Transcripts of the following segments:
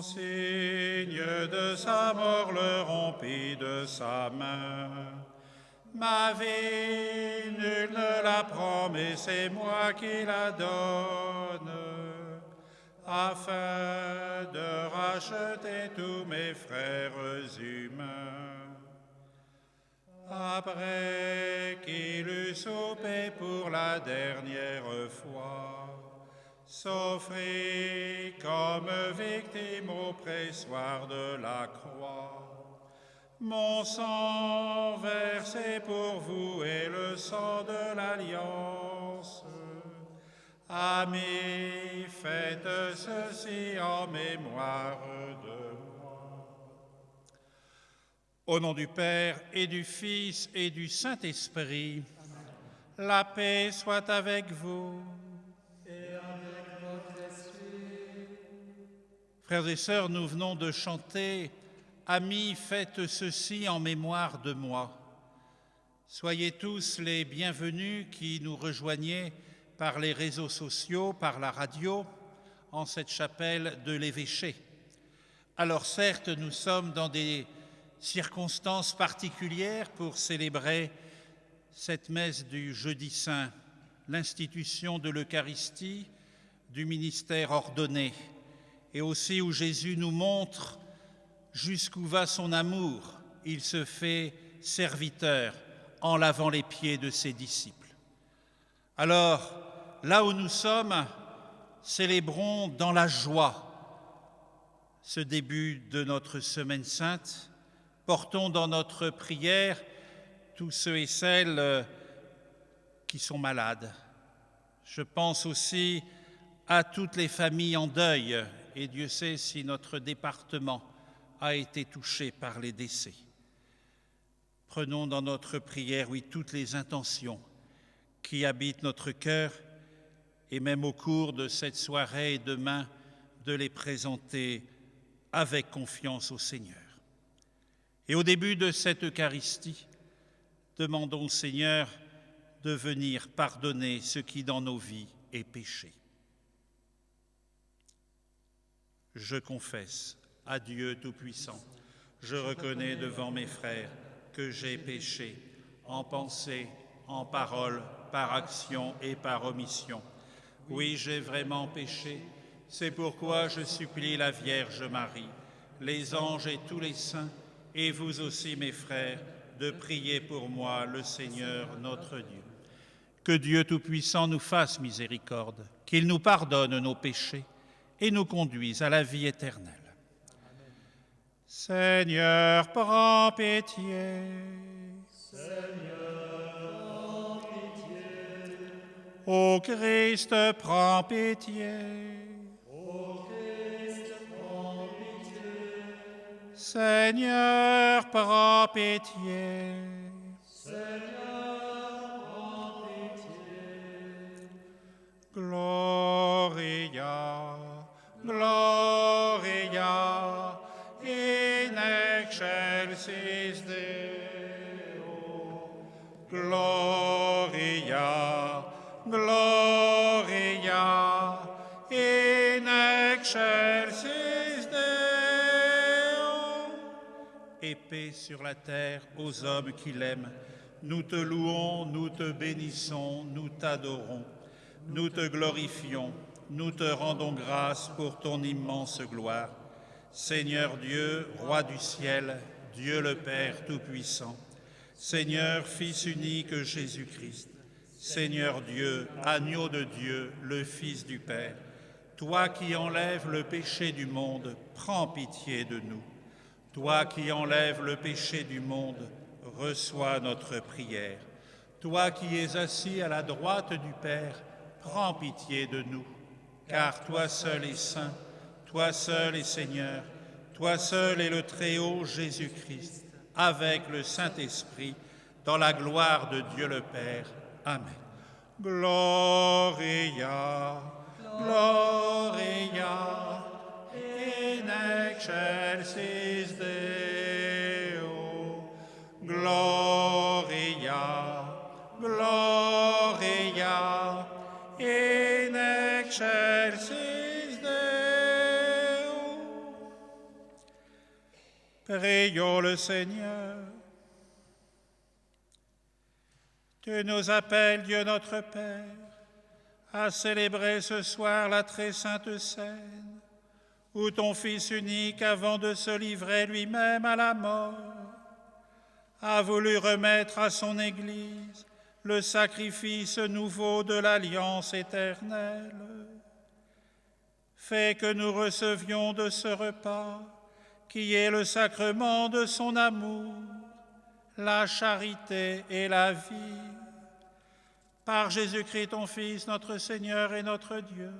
signe de sa mort le rompit de sa main. Ma vie, nul ne la prend, mais c'est moi qui la donne, afin de racheter tous mes frères humains. Après qu'il eut soupé pour la dernière fois, s'offrit comme victime au pressoir de la croix. Mon sang versé pour vous est le sang de l'Alliance. Amis, faites ceci en mémoire de moi. Au nom du Père et du Fils et du Saint-Esprit, la paix soit avec vous. Et avec votre esprit. Frères et sœurs, nous venons de chanter « Amis, faites ceci en mémoire de moi ». Soyez tous les bienvenus qui nous rejoignez par les réseaux sociaux, par la radio, en cette chapelle de l'Évêché. Alors certes, nous sommes dans des circonstances particulières pour célébrer cette messe du Jeudi Saint, l'institution de l'Eucharistie, du ministère ordonné, et aussi où Jésus nous montre jusqu'où va son amour. Il se fait serviteur en lavant les pieds de ses disciples. Alors, là où nous sommes, célébrons dans la joie ce début de notre Semaine Sainte. Portons dans notre prière tous ceux et celles qui sont malades. Je pense aussi à toutes les familles en deuil, et Dieu sait si notre département a été touché par les décès. Prenons dans notre prière, oui, toutes les intentions qui habitent notre cœur, et même au cours de cette soirée et demain, de les présenter avec confiance au Seigneur. Et au début de cette Eucharistie, demandons au Seigneur de venir pardonner ce qui dans nos vies est péché. Je confesse à Dieu Tout-Puissant, je reconnais devant mes frères que j'ai péché en pensée, en parole, par action et par omission. Oui, j'ai vraiment péché. C'est pourquoi je supplie la Vierge Marie, les anges et tous les saints, et vous aussi, mes frères, de prier pour moi, le Seigneur notre Dieu. Que Dieu Tout-Puissant nous fasse miséricorde, qu'il nous pardonne nos péchés et nous conduise à la vie éternelle. Seigneur, prends pitié. Seigneur, prends pitié. Ô Christ, prends pitié. Ô Christ, prends pitié. Seigneur, prends pitié. Seigneur, prends pitié. Gloria, Gloria, in excelsis Deo. Gloria, Gloria, in excelsis Deo. Et paix sur la terre aux hommes qui l'aiment. Nous te louons, nous te bénissons, nous t'adorons. Nous te glorifions, nous te rendons grâce pour ton immense gloire. Seigneur Dieu, Roi du ciel, Dieu le Père Tout-Puissant, Seigneur Fils unique Jésus-Christ, Seigneur Dieu, agneau de Dieu, le Fils du Père, toi qui enlèves le péché du monde, prends pitié de nous. Toi qui enlèves le péché du monde, reçois notre prière. Toi qui es assis à la droite du Père, prends pitié de nous, car toi seul es saint, toi seul es Seigneur, toi seul es le Très-Haut Jésus-Christ, avec le Saint-Esprit, dans la gloire de Dieu le Père. Amen. Gloria, Gloria, in excelsis Deo. Gloria, Gloria, in excelsis Deo. Prions le Seigneur. Tu nous appelles, Dieu notre Père, à célébrer ce soir la très sainte scène, où ton Fils unique, avant de se livrer lui-même à la mort, a voulu remettre à son Église le sacrifice nouveau de l'alliance éternelle. Fais que nous recevions de ce repas, qui est le sacrement de son amour, la charité et la vie. Par Jésus-Christ, ton Fils, notre Seigneur et notre Dieu,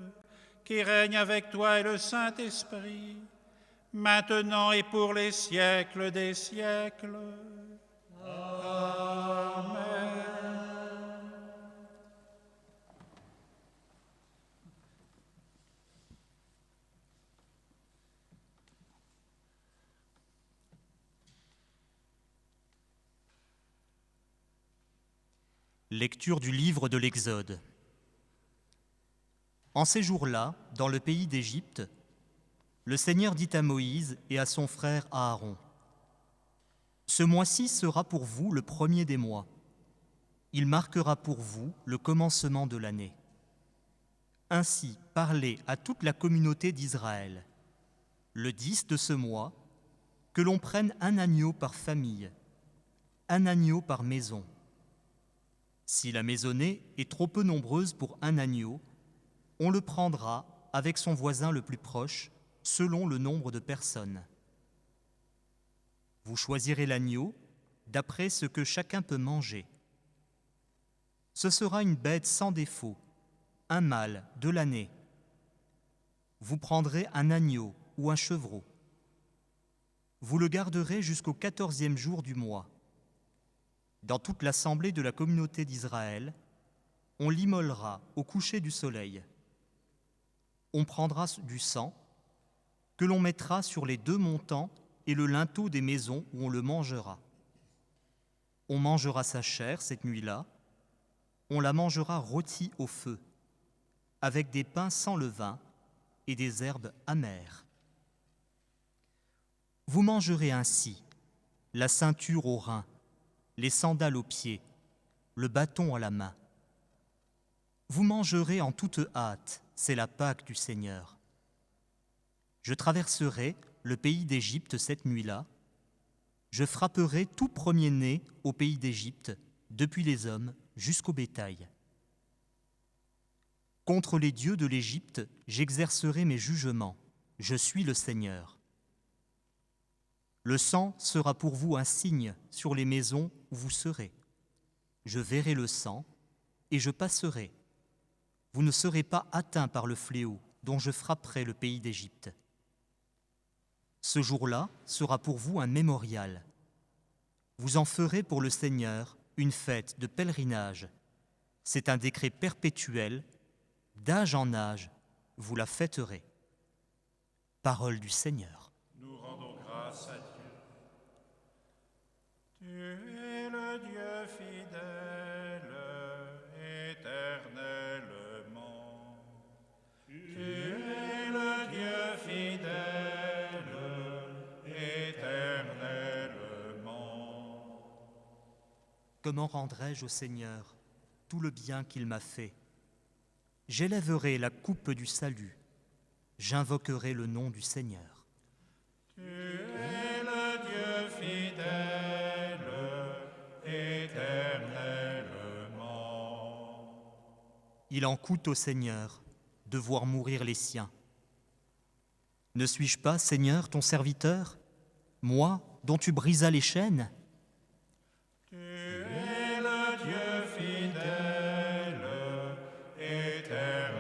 qui règne avec toi et le Saint-Esprit, maintenant et pour les siècles des siècles. Amen. Lecture du livre de l'Exode. En ces jours-là, dans le pays d'Égypte, le Seigneur dit à Moïse et à son frère Aaron : « Ce mois-ci sera pour vous le premier des mois. Il marquera pour vous le commencement de l'année. Ainsi, parlez à toute la communauté d'Israël. Le 10 de ce mois, que l'on prenne un agneau par famille, un agneau par maison. Si la maisonnée est trop peu nombreuse pour un agneau, on le prendra avec son voisin le plus proche, selon le nombre de personnes. Vous choisirez l'agneau d'après ce que chacun peut manger. Ce sera une bête sans défaut, un mâle de l'année. Vous prendrez un agneau ou un chevreau. Vous le garderez jusqu'au 14e jour du mois. Dans toute l'assemblée de la communauté d'Israël, on l'immolera au coucher du soleil. On prendra du sang que l'on mettra sur les 2 montants et le linteau des maisons où on le mangera. On mangera sa chair cette nuit-là, on la mangera rôtie au feu, avec des pains sans levain et des herbes amères. Vous mangerez ainsi la ceinture aux reins, les sandales aux pieds, le bâton à la main. Vous mangerez en toute hâte, c'est la Pâque du Seigneur. Je traverserai le pays d'Égypte cette nuit-là. Je frapperai tout premier-né au pays d'Égypte, depuis les hommes jusqu'au bétail. Contre les dieux de l'Égypte, j'exercerai mes jugements. Je suis le Seigneur. Le sang sera pour vous un signe sur les maisons où vous serez. Je verrai le sang et je passerai. Vous ne serez pas atteints par le fléau dont je frapperai le pays d'Égypte. Ce jour-là sera pour vous un mémorial. Vous en ferez pour le Seigneur une fête de pèlerinage. C'est un décret perpétuel, d'âge en âge, vous la fêterez. Parole du Seigneur. Nous rendons grâce à Dieu. Tu es le Dieu fidèle, éternellement. Tu es le Dieu fidèle, éternellement. Comment rendrai-je au Seigneur tout le bien qu'il m'a fait? J'élèverai la coupe du salut. J'invoquerai le nom du Seigneur. Tu es le Dieu fidèle, éternellement. Il en coûte au Seigneur de voir mourir les siens. Ne suis-je pas, Seigneur, ton serviteur, moi dont tu brisas les chaînes? Tu es le Dieu fidèle, éternellement.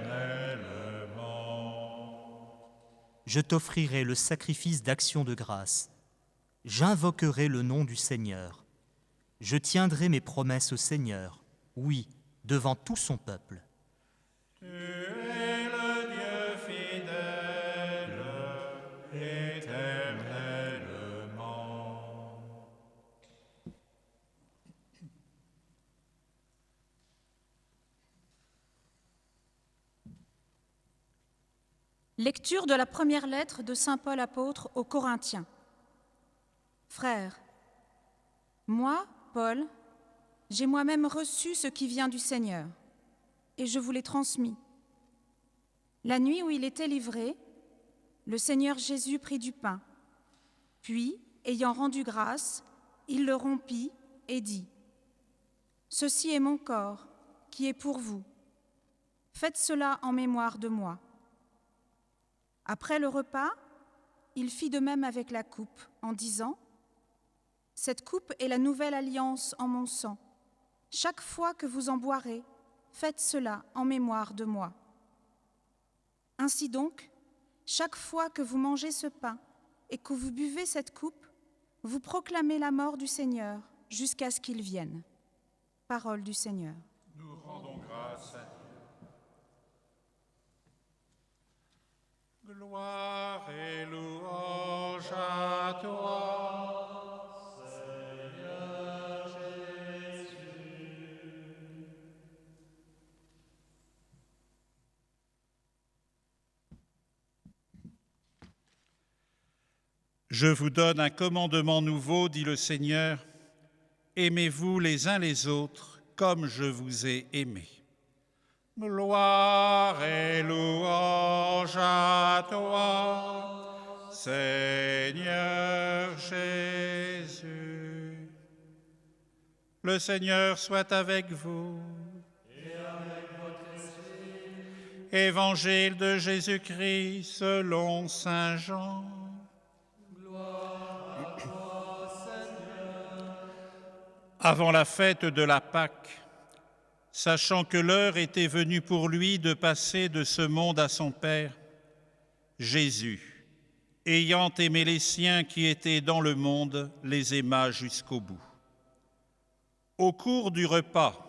Je t'offrirai le sacrifice d'action de grâce. J'invoquerai le nom du Seigneur. Je tiendrai mes promesses au Seigneur, oui, devant tout son peuple. Tu es le Dieu fidèle, éternellement. Lecture de la première lettre de saint Paul apôtre aux Corinthiens. Frères, moi, Paul, j'ai moi-même reçu ce qui vient du Seigneur, et je vous l'ai transmis. La nuit où il était livré, le Seigneur Jésus prit du pain, puis, ayant rendu grâce, il le rompit et dit : « Ceci est mon corps, qui est pour vous. Faites cela en mémoire de moi. » Après le repas, il fit de même avec la coupe, en disant : « Cette coupe est la nouvelle alliance en mon sang. Chaque fois que vous en boirez, faites cela en mémoire de moi. Ainsi donc, chaque fois que vous mangez ce pain et que vous buvez cette coupe, vous proclamez la mort du Seigneur jusqu'à ce qu'il vienne. » Parole du Seigneur. Nous rendons grâce à Dieu. Gloire et louange à toi, Seigneur Jésus. Je vous donne un commandement nouveau, dit le Seigneur. Aimez-vous les uns les autres comme je vous ai aimés. Gloire et louange à toi, Seigneur Jésus. Le Seigneur soit avec vous. Et avec votre esprit. Évangile de Jésus-Christ selon saint Jean. Gloire à toi, Seigneur. Avant la fête de la Pâque, sachant que l'heure était venue pour lui de passer de ce monde à son Père, Jésus, ayant aimé les siens qui étaient dans le monde, les aima jusqu'au bout. Au cours du repas,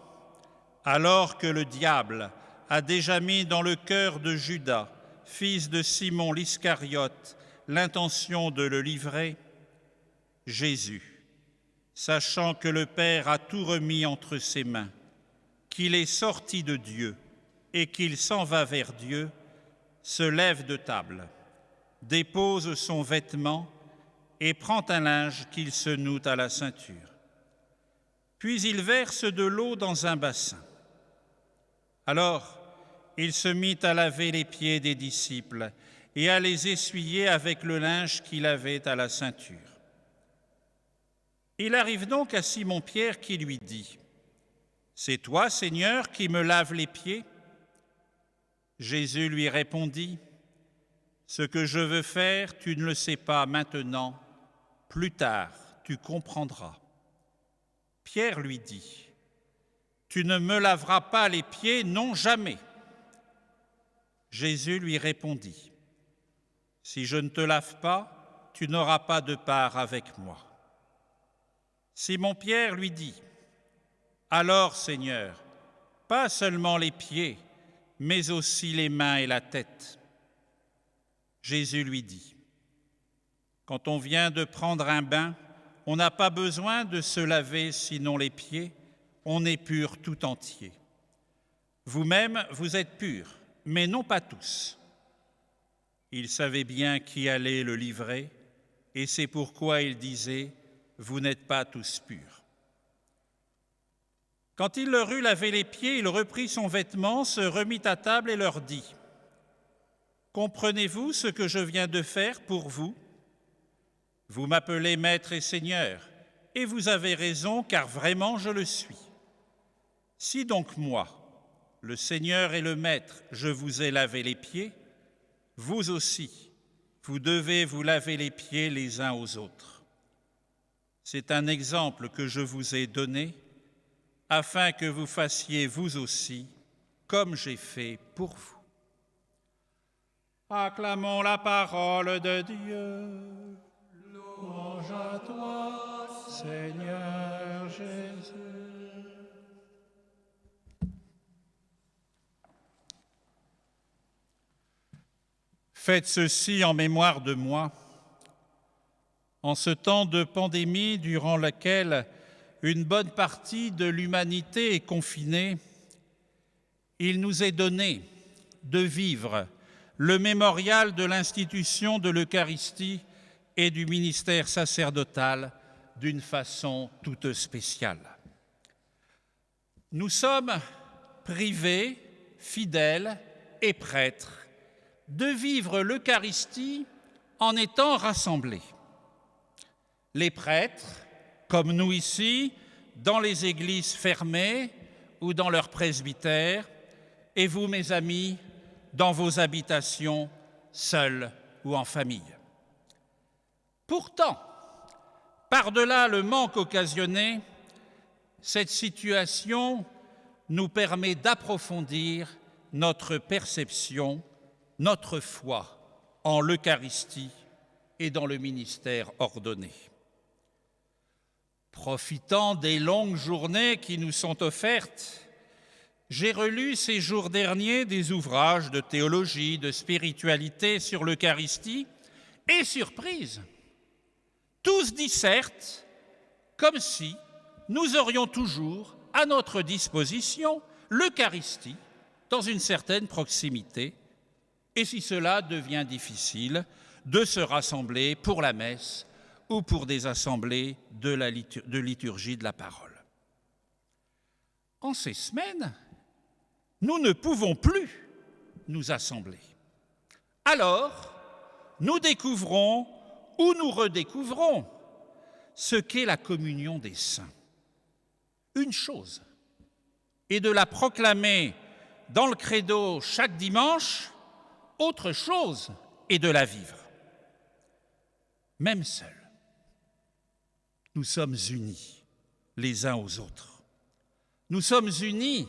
alors que le diable a déjà mis dans le cœur de Judas, fils de Simon l'Iscariote, l'intention de le livrer, Jésus, sachant que le Père a tout remis entre ses mains, qu'il est sorti de Dieu et qu'il s'en va vers Dieu, se lève de table, dépose son vêtement et prend un linge qu'il se noue à la ceinture. Puis il verse de l'eau dans un bassin. Alors, il se mit à laver les pieds des disciples et à les essuyer avec le linge qu'il avait à la ceinture. Il arrive donc à Simon-Pierre qui lui dit : « C'est toi, Seigneur, qui me laves les pieds ?» Jésus lui répondit : « Ce que je veux faire, tu ne le sais pas maintenant. Plus tard, tu comprendras. » Pierre lui dit : « Tu ne me laveras pas les pieds, non jamais. » Jésus lui répondit : « Si je ne te lave pas, tu n'auras pas de part avec moi. » Simon-Pierre lui dit : « Alors, Seigneur, pas seulement les pieds, mais aussi les mains et la tête. » Jésus lui dit : « Quand on vient de prendre un bain, on n'a pas besoin de se laver sinon les pieds, on est pur tout entier. Vous-même, vous êtes purs, mais non pas tous. » Il savait bien qui allait le livrer, et c'est pourquoi il disait : « Vous n'êtes pas tous purs. » Quand il leur eut lavé les pieds, il reprit son vêtement, se remit à table et leur dit : « Comprenez-vous ce que je viens de faire pour vous ? Vous m'appelez Maître et Seigneur, et vous avez raison, car vraiment je le suis. Si donc moi, le Seigneur et le Maître, je vous ai lavé les pieds, vous aussi, vous devez vous laver les pieds les uns aux autres. C'est un exemple que je vous ai donné, afin que vous fassiez vous aussi comme j'ai fait pour vous. » Acclamons la parole de Dieu. Louange à toi, Seigneur Jésus. Faites ceci en mémoire de moi. En ce temps de pandémie durant lequel une bonne partie de l'humanité est confinée, il nous est donné de vivre le mémorial de l'institution de l'Eucharistie et du ministère sacerdotal d'une façon toute spéciale. Nous sommes privés, fidèles et prêtres de vivre l'Eucharistie en étant rassemblés. Les prêtres, comme nous ici, dans les églises fermées ou dans leurs presbytères, et vous, mes amis, dans vos habitations, seuls ou en famille. Pourtant, par-delà le manque occasionné, cette situation nous permet d'approfondir notre perception, notre foi en l'Eucharistie et dans le ministère ordonné. Profitant des longues journées qui nous sont offertes, j'ai relu ces jours derniers des ouvrages de théologie, de spiritualité sur l'Eucharistie et, surprise, tous dissertent comme si nous aurions toujours à notre disposition l'Eucharistie dans une certaine proximité, et si cela devient difficile, de se rassembler pour la messe ou pour des assemblées de liturgie de la parole. En ces semaines, nous ne pouvons plus nous assembler. Alors, nous découvrons ou nous redécouvrons ce qu'est la communion des saints. Une chose est de la proclamer dans le credo chaque dimanche, autre chose est de la vivre. Même seuls, nous sommes unis les uns aux autres. Nous sommes unis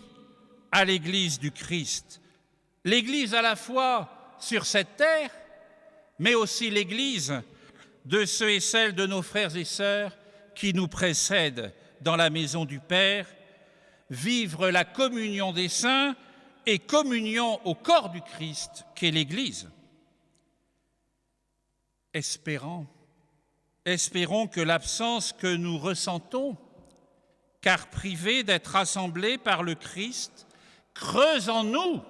à l'Église du Christ, l'Église à la fois sur cette terre, mais aussi l'Église de ceux et celles de nos frères et sœurs qui nous précèdent dans la maison du Père, vivre la communion des saints et communion au corps du Christ qu'est l'Église. Espérons que l'absence que nous ressentons, car privés d'être rassemblés par le Christ, creuse en nous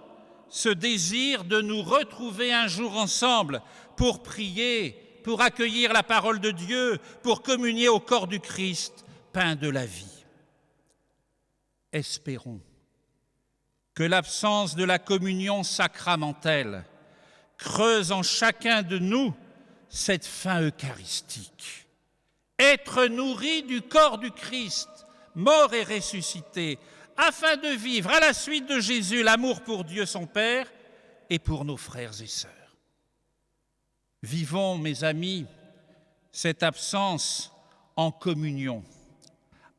ce désir de nous retrouver un jour ensemble pour prier, pour accueillir la parole de Dieu, pour communier au corps du Christ, pain de la vie. Espérons que l'absence de la communion sacramentelle creuse en chacun de nous cette faim eucharistique. Être nourri du corps du Christ, mort et ressuscité, afin de vivre à la suite de Jésus l'amour pour Dieu son Père et pour nos frères et sœurs. Vivons, mes amis, cette absence en communion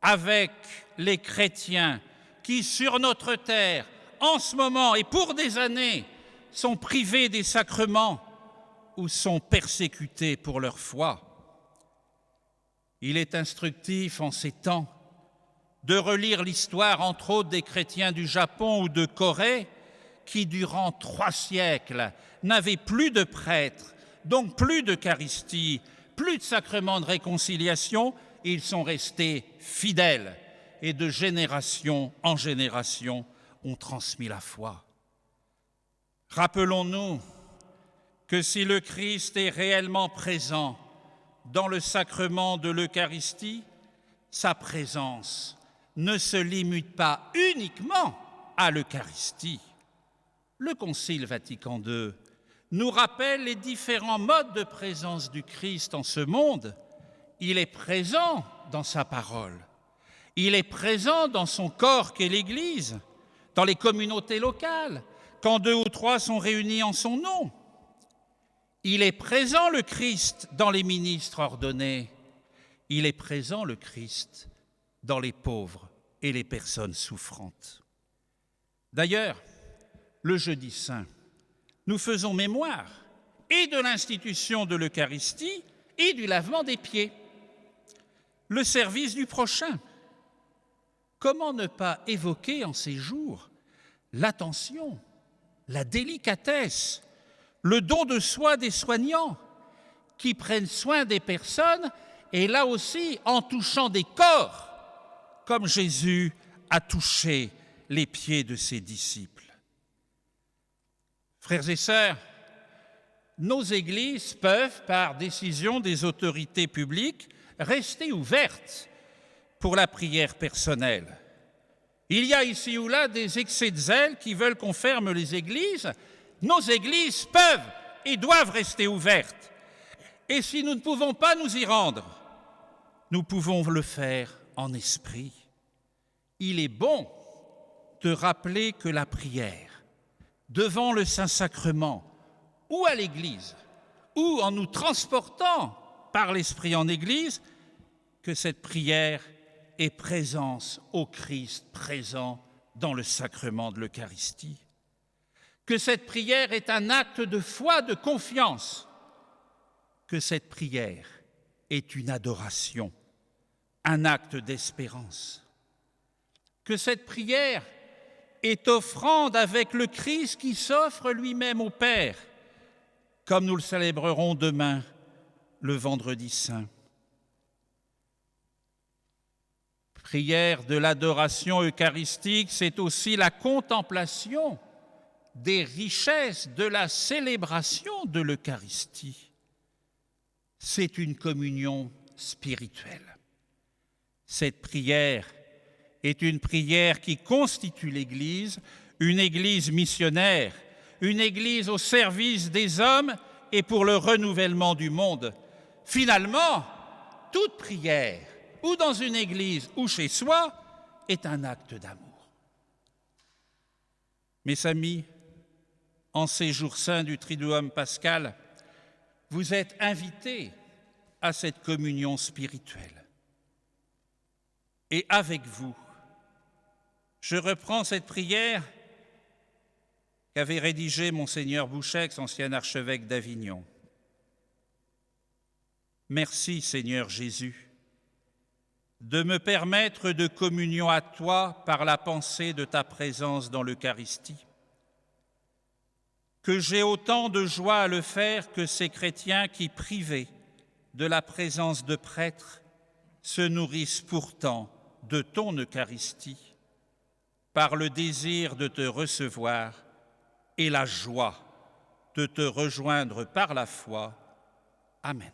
avec les chrétiens qui, sur notre terre, en ce moment et pour des années, sont privés des sacrements ou sont persécutés pour leur foi. Il est instructif en ces temps de relire l'histoire, entre autres, des chrétiens du Japon ou de Corée, qui, durant 3 siècles, n'avaient plus de prêtres, donc plus d'Eucharistie, plus de sacrement de réconciliation. Ils sont restés fidèles et de génération en génération ont transmis la foi. Rappelons-nous que si le Christ est réellement présent dans le sacrement de l'Eucharistie, sa présence ne se limite pas uniquement à l'Eucharistie. Le Concile Vatican II nous rappelle les différents modes de présence du Christ en ce monde. Il est présent dans sa parole, il est présent dans son corps qu'est l'Église, dans les communautés locales, quand 2 ou 3 sont réunis en son nom. Il est présent, le Christ, dans les ministres ordonnés. Il est présent, le Christ, dans les pauvres et les personnes souffrantes. D'ailleurs, le Jeudi Saint, nous faisons mémoire et de l'institution de l'Eucharistie et du lavement des pieds, le service du prochain. Comment ne pas évoquer en ces jours l'attention, la délicatesse, le don de soi des soignants qui prennent soin des personnes et là aussi en touchant des corps, comme Jésus a touché les pieds de ses disciples. Frères et sœurs, nos églises peuvent, par décision des autorités publiques, rester ouvertes pour la prière personnelle. Il y a ici ou là des excès de zèle qui veulent qu'on ferme les églises. Nos églises peuvent et doivent rester ouvertes. Et si nous ne pouvons pas nous y rendre, nous pouvons le faire en esprit. Il est bon de rappeler que la prière, devant le Saint-Sacrement, ou à l'Église, ou en nous transportant par l'Esprit en Église, que cette prière est présence au Christ présent dans le sacrement de l'Eucharistie. Que cette prière est un acte de foi, de confiance. Que cette prière est une adoration, un acte d'espérance. Que cette prière est offrande avec le Christ qui s'offre lui-même au Père, comme nous le célébrerons demain, le vendredi saint. Prière de l'adoration eucharistique, c'est aussi la contemplation des richesses de la célébration de l'Eucharistie. C'est une communion spirituelle. Cette prière est une prière qui constitue l'Église, une Église missionnaire, une Église au service des hommes et pour le renouvellement du monde. Finalement, toute prière, ou dans une église ou chez soi, est un acte d'amour. Mes amis, en ces jours saints du Triduum pascal, vous êtes invités à cette communion spirituelle. Et avec vous, je reprends cette prière qu'avait rédigée Monseigneur Bouchex, ancien archevêque d'Avignon. Merci, Seigneur Jésus, de me permettre de communion à toi par la pensée de ta présence dans l'Eucharistie. Que j'ai autant de joie à le faire que ces chrétiens qui, privés de la présence de prêtres, se nourrissent pourtant de ton Eucharistie, par le désir de te recevoir et la joie de te rejoindre par la foi. Amen.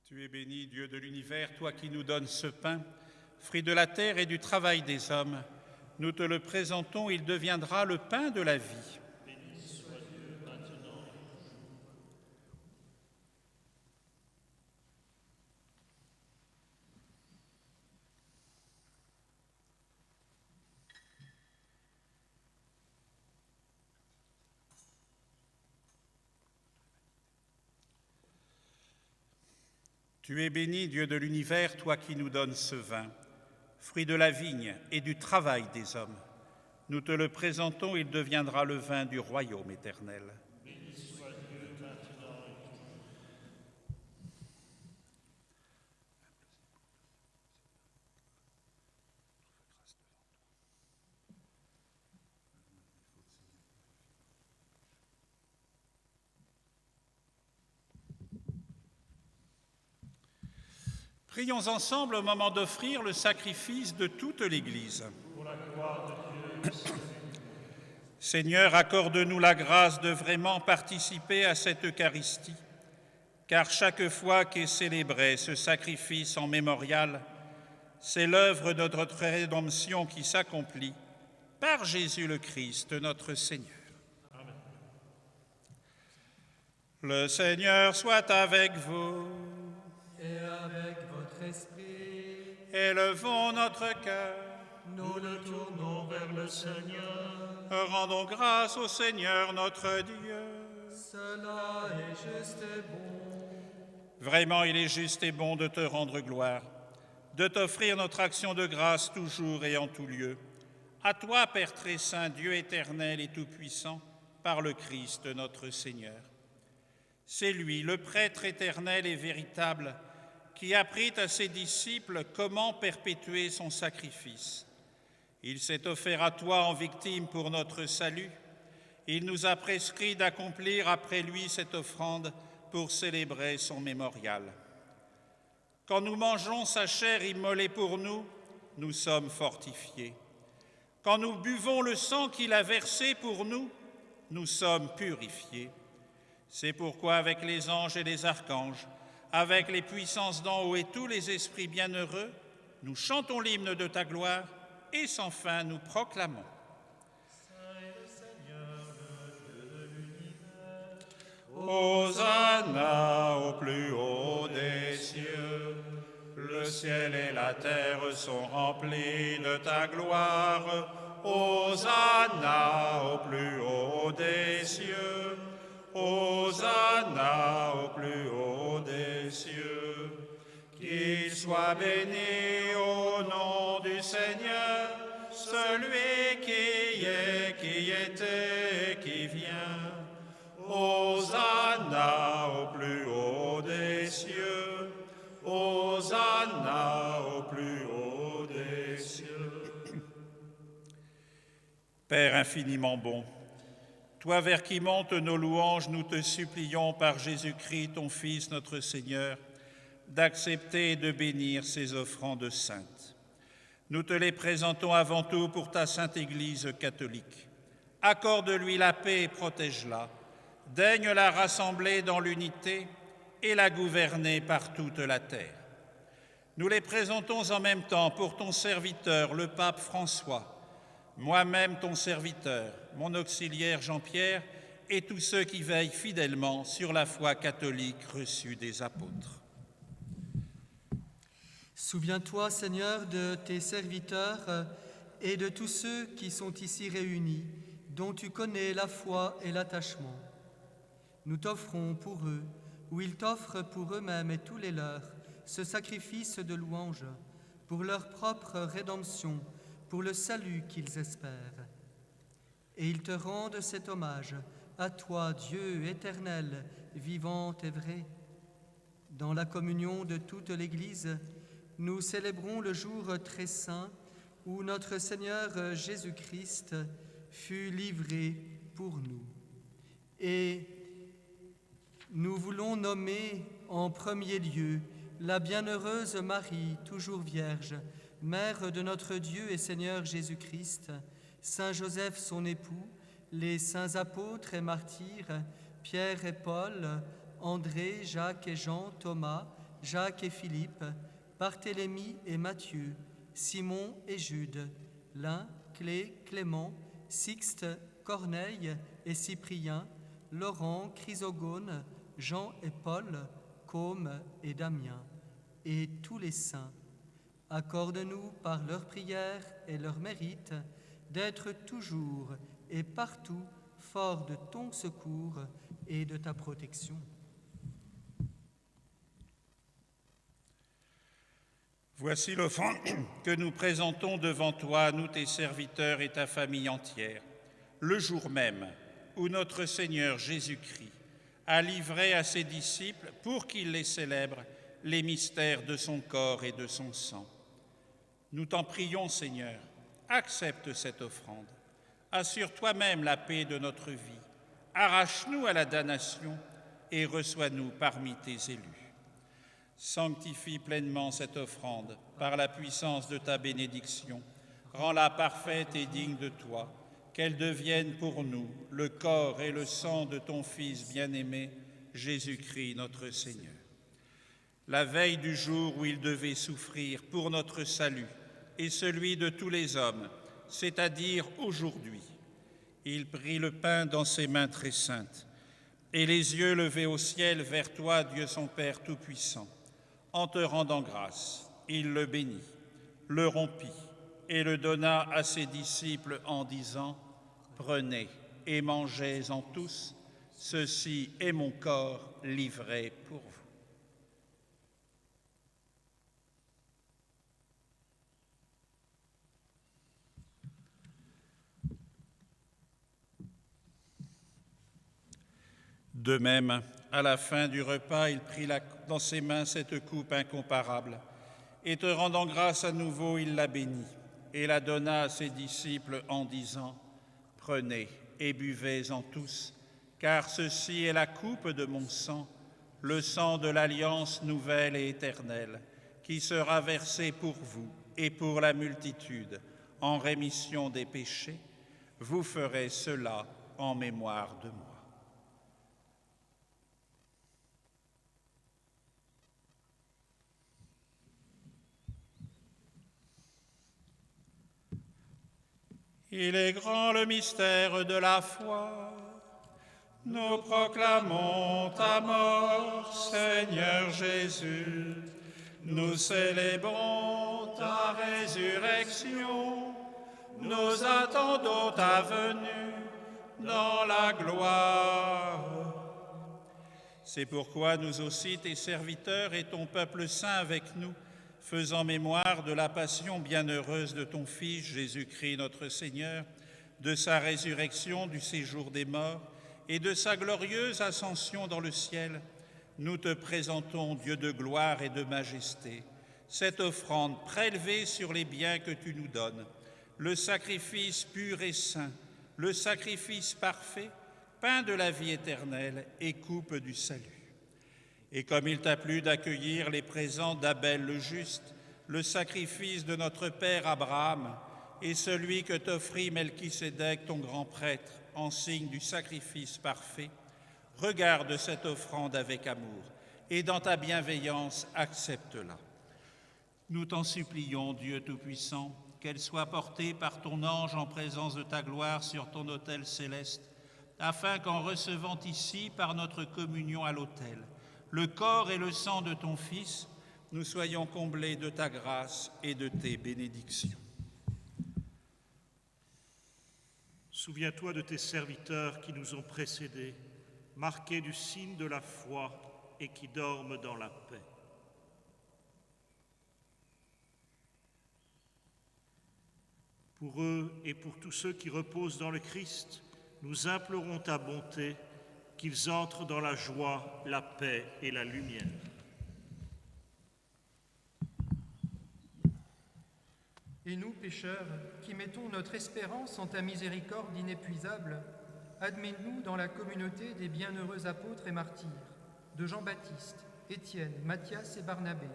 Tu es béni, Dieu de l'univers, toi qui nous donnes ce pain, fruit de la terre et du travail des hommes. Nous te le présentons, il deviendra le pain de la vie. Béni soit Dieu maintenant. Tu es béni, Dieu de l'univers, toi qui nous donnes ce vin, fruit de la vigne et du travail des hommes. Nous te le présentons, il deviendra le vin du royaume éternel. Béni soit Dieu maintenant et toujours. Prions ensemble au moment d'offrir le sacrifice de toute l'Église. Pour la gloire de Dieu, Seigneur, accorde-nous la grâce de vraiment participer à cette Eucharistie, car chaque fois qu'est célébré ce sacrifice en mémorial, c'est l'œuvre de notre rédemption qui s'accomplit par Jésus le Christ, notre Seigneur. Amen. Le Seigneur soit avec vous. Et avec votre esprit, Élevons notre cœur. Nous le tournons vers le Seigneur. Rendons grâce au Seigneur notre Dieu. cela est juste et bon. Vraiment, il est juste et bon de te rendre gloire, de t'offrir notre action de grâce toujours et en tout lieu. À toi, Père très saint, Dieu éternel et tout-puissant, par le Christ notre Seigneur. C'est lui, le prêtre éternel et véritable, qui apprit à ses disciples comment perpétuer son sacrifice. Il s'est offert à toi en victime pour notre salut. Il nous a prescrit d'accomplir après lui cette offrande pour célébrer son mémorial. Quand nous mangeons sa chair immolée pour nous, nous sommes fortifiés. Quand nous buvons le sang qu'il a versé pour nous, nous sommes purifiés. C'est pourquoi avec les anges et les archanges, avec les puissances d'en haut et tous les esprits bienheureux, nous chantons l'hymne de ta gloire et sans fin nous proclamons. Hosanna au plus haut des cieux. Le ciel et la terre sont remplis de ta gloire. Hosanna au plus haut des cieux. Hosanna au plus haut des cieux. Qu'il soit béni au nom du Seigneur, celui qui est, qui était et qui vient. Hosanna au plus haut des cieux. Hosanna au plus haut des cieux. Père infiniment bon, toi vers qui montent nos louanges, nous te supplions par Jésus-Christ, ton Fils, notre Seigneur, d'accepter et de bénir ces offrandes saintes. Nous te les présentons avant tout pour ta sainte Église catholique. Accorde-lui la paix et protège-la. Daigne la rassembler dans l'unité et la gouverner par toute la terre. Nous les présentons en même temps pour ton serviteur, le pape François, moi-même ton serviteur, mon auxiliaire Jean-Pierre et tous ceux qui veillent fidèlement sur la foi catholique reçue des apôtres. Souviens-toi, Seigneur, de tes serviteurs et de tous ceux qui sont ici réunis, dont tu connais la foi et l'attachement. Nous t'offrons pour eux, ou ils t'offrent pour eux-mêmes et tous les leurs, ce sacrifice de louange, pour leur propre rédemption, pour le salut qu'ils espèrent. Et ils te rendent cet hommage, à toi, Dieu éternel, vivant et vrai. Dans la communion de toute l'Église, nous célébrons le jour très saint où notre Seigneur Jésus-Christ fut livré pour nous. Et nous voulons nommer en premier lieu la bienheureuse Marie, toujours vierge, mère de notre Dieu et Seigneur Jésus-Christ, Saint Joseph son époux, les saints apôtres et martyrs, Pierre et Paul, André, Jacques et Jean, Thomas, Jacques et Philippe, Barthélemy et Matthieu, Simon et Jude, Lin, Clé, Clément, Sixte, Corneille et Cyprien, Laurent, Chrysogone, Jean et Paul, Côme et Damien, et tous les saints. Accorde-nous par leurs prières et leurs mérites d'être toujours et partout forts de ton secours et de ta protection. Voici l'offrande que nous présentons devant toi, nous tes serviteurs et ta famille entière, le jour même où notre Seigneur Jésus-Christ a livré à ses disciples, pour qu'ils les célèbrent, les mystères de son corps et de son sang. Nous t'en prions, Seigneur, accepte cette offrande. Assure toi-même la paix de notre vie. Arrache-nous à la damnation et reçois-nous parmi tes élus. Sanctifie pleinement cette offrande par la puissance de ta bénédiction. Rends-la parfaite et digne de toi, qu'elle devienne pour nous le corps et le sang de ton Fils bien-aimé, Jésus-Christ notre Seigneur. La veille du jour où il devait souffrir pour notre salut et celui de tous les hommes, c'est-à-dire aujourd'hui, il prit le pain dans ses mains très saintes, et les yeux levés au ciel vers toi, Dieu son Père Tout-Puissant. En te rendant grâce, il le bénit, le rompit et le donna à ses disciples en disant : « Prenez et mangez-en tous, ceci est mon corps livré pour vous. » De même, à la fin du repas, il prit dans ses mains cette coupe incomparable, et te rendant grâce à nouveau, il la bénit, et la donna à ses disciples en disant : « Prenez et buvez-en tous, car ceci est la coupe de mon sang, le sang de l'alliance nouvelle et éternelle, qui sera versé pour vous et pour la multitude, en rémission des péchés. Vous ferez cela en mémoire de moi. » Il est grand le mystère de la foi. Nous proclamons ta mort, Seigneur Jésus. Nous célébrons ta résurrection. Nous attendons ta venue dans la gloire. C'est pourquoi nous aussi, tes serviteurs et ton peuple saint avec nous, faisant mémoire de la passion bienheureuse de ton Fils, Jésus-Christ notre Seigneur, de sa résurrection du séjour des morts et de sa glorieuse ascension dans le ciel, nous te présentons, Dieu de gloire et de majesté, cette offrande prélevée sur les biens que tu nous donnes, le sacrifice pur et saint, le sacrifice parfait, pain de la vie éternelle et coupe du salut. Et comme il t'a plu d'accueillir les présents d'Abel le juste, le sacrifice de notre père Abraham et celui que t'offrit Melchisédek, ton grand prêtre, en signe du sacrifice parfait, regarde cette offrande avec amour et dans ta bienveillance, accepte-la. Nous t'en supplions, Dieu Tout-Puissant, qu'elle soit portée par ton ange en présence de ta gloire sur ton autel céleste, afin qu'en recevant ici, par notre communion à l'autel, le corps et le sang de ton Fils, nous soyons comblés de ta grâce et de tes bénédictions. Souviens-toi de tes serviteurs qui nous ont précédés, marqués du signe de la foi et qui dorment dans la paix. Pour eux et pour tous ceux qui reposent dans le Christ, nous implorons ta bonté, qu'ils entrent dans la joie, la paix et la lumière. Et nous, pécheurs, qui mettons notre espérance en ta miséricorde inépuisable, admets-nous dans la communauté des bienheureux apôtres et martyrs, de Jean-Baptiste, Étienne, Matthias et Barnabé,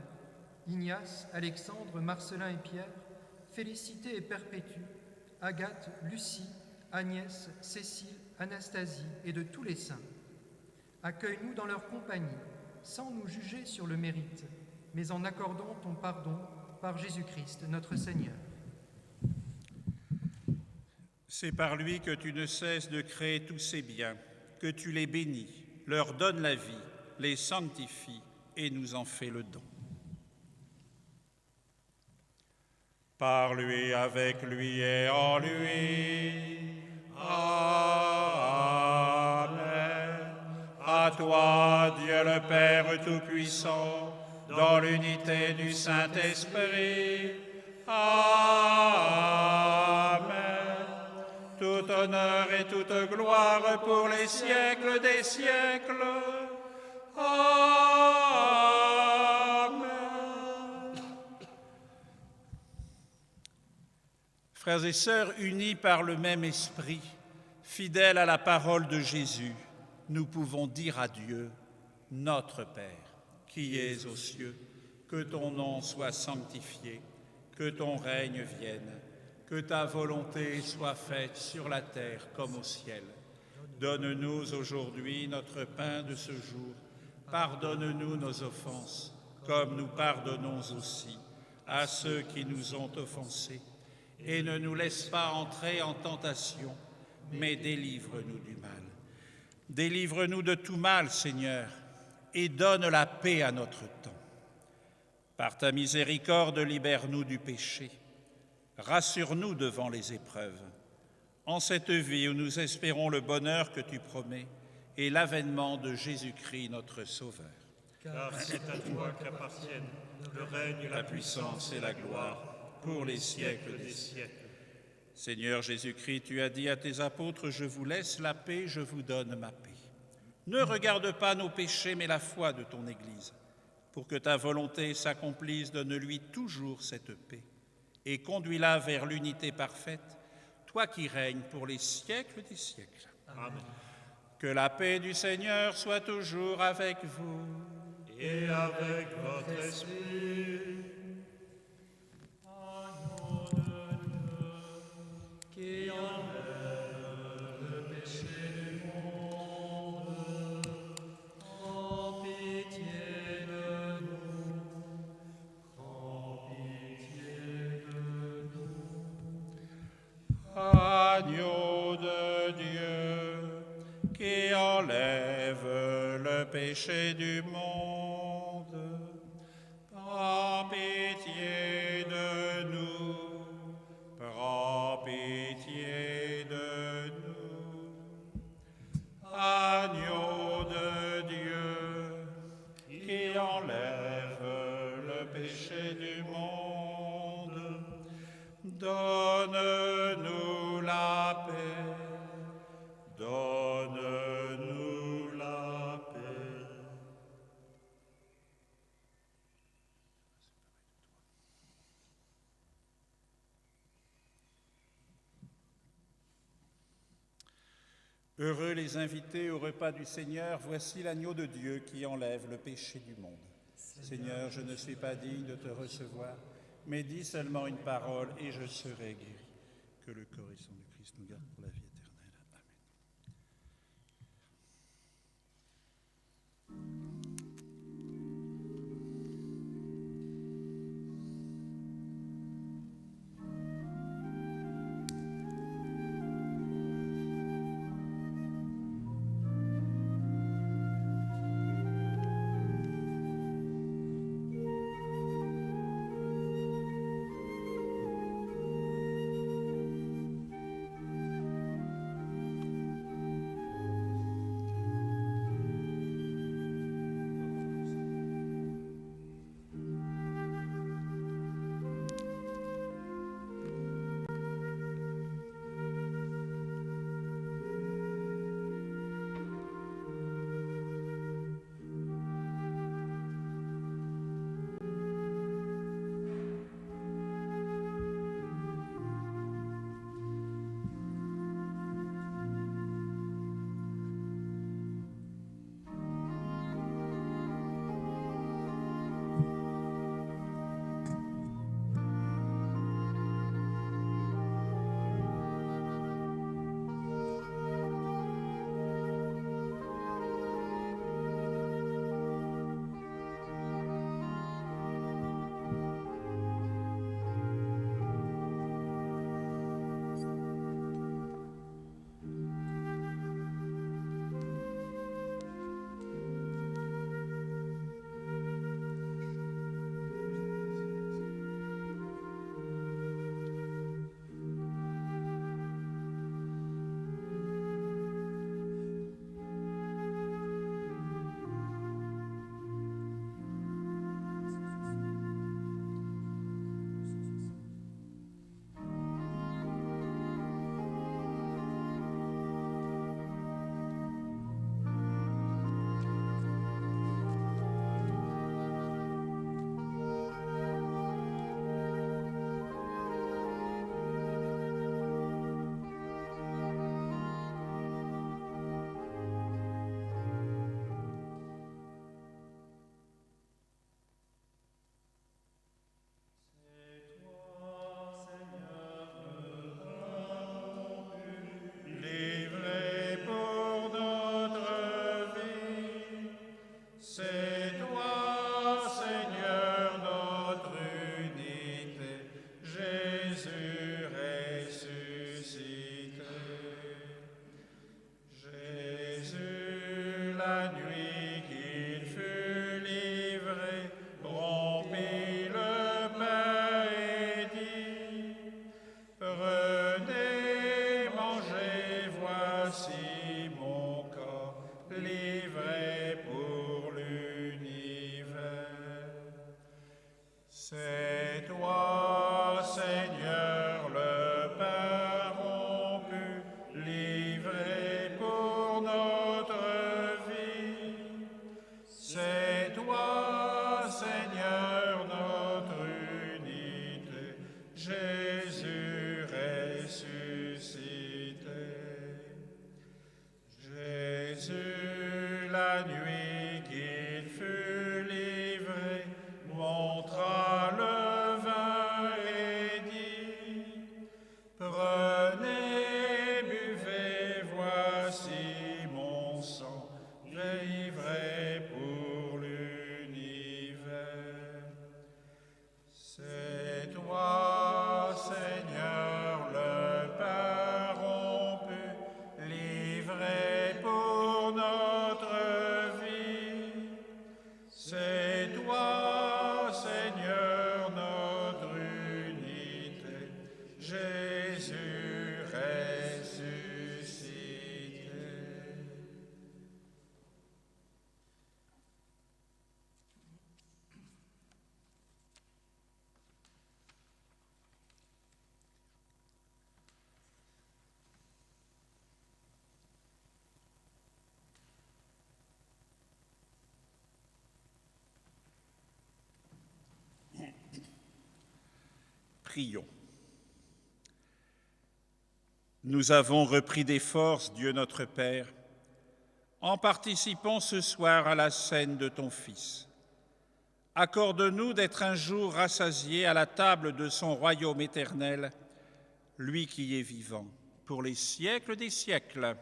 Ignace, Alexandre, Marcelin et Pierre, Félicité et Perpétue, Agathe, Lucie, Agnès, Cécile, Anastasie et de tous les saints. Accueille-nous dans leur compagnie, sans nous juger sur le mérite, mais en accordant ton pardon par Jésus-Christ, notre Seigneur. C'est par lui que tu ne cesses de créer tous ces biens, que tu les bénis, leur donnes la vie, les sanctifies et nous en fais le don. Par lui, avec lui et en lui. Amen. À toi, Dieu le Père Tout-Puissant, dans l'unité du Saint-Esprit. Amen. Tout honneur et toute gloire pour les siècles des siècles. Amen. Frères et sœurs, unis par le même esprit, fidèles à la parole de Jésus, nous pouvons dire à Dieu, notre Père, qui es aux cieux, que ton nom soit sanctifié, que ton règne vienne, que ta volonté soit faite sur la terre comme au ciel. Donne-nous aujourd'hui notre pain de ce jour. Pardonne-nous nos offenses, comme nous pardonnons aussi à ceux qui nous ont offensés. Et ne nous laisse pas entrer en tentation, mais délivre-nous du mal. Délivre-nous de tout mal, Seigneur, et donne la paix à notre temps. Par ta miséricorde, libère-nous du péché. Rassure-nous devant les épreuves. En cette vie où nous espérons le bonheur que tu promets et l'avènement de Jésus-Christ, notre Sauveur. Car c'est à toi qu'appartiennent le règne, La puissance et la gloire pour les siècles des siècles. Seigneur Jésus-Christ, tu as dit à tes apôtres, « Je vous laisse la paix, je vous donne ma paix. » Ne regarde pas nos péchés, mais la foi de ton Église. Pour que ta volonté s'accomplisse, donne-lui toujours cette paix et conduis-la vers l'unité parfaite, toi qui règnes pour les siècles des siècles. Amen. Que la paix du Seigneur soit toujours avec vous. Et avec votre esprit. Qui enlève le péché du monde, prends pitié de nous, prends pitié de nous. Agneau de Dieu, qui enlève le péché du monde, prends pitié de nous, prends pitié de nous. Agneau de Dieu, qui enlève le péché du monde, donne-nous la paix, donne-nous la paix. Heureux les invités au repas du Seigneur, voici l'agneau de Dieu qui enlève le péché du monde. Seigneur, je ne suis pas digne de te recevoir, mais dis seulement une parole et je serai guéri. Que le corps et sang du Christ nous gardent pour la vie éternelle. Amen. Jésus, la nuit qu'il fut livré, montra le vin et dit, prenez, buvez, voici mon sang, livré pour l'univers. C'est toi, Seigneur, le pain rompu, livré pour notre vie. C'est toi, Seigneur, notre unité, Jésus ressuscité. Prions. Nous avons repris des forces, Dieu notre Père, en participant ce soir à la scène de ton Fils. Accorde-nous d'être un jour rassasiés à la table de son royaume éternel, lui qui est vivant, pour les siècles des siècles.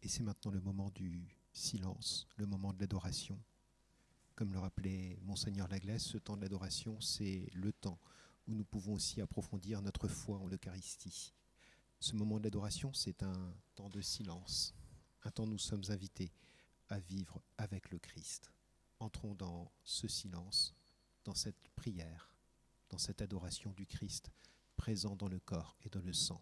Et c'est maintenant le moment du silence, le moment de l'adoration. Comme le rappelait Monseigneur Laglaise, ce temps de l'adoration, c'est le temps où nous pouvons aussi approfondir notre foi en l'Eucharistie. Ce moment de l'adoration, c'est un temps de silence, un temps où nous sommes invités à vivre avec le Christ. Entrons dans ce silence, dans cette prière, dans cette adoration du Christ présent dans le corps et dans le sang.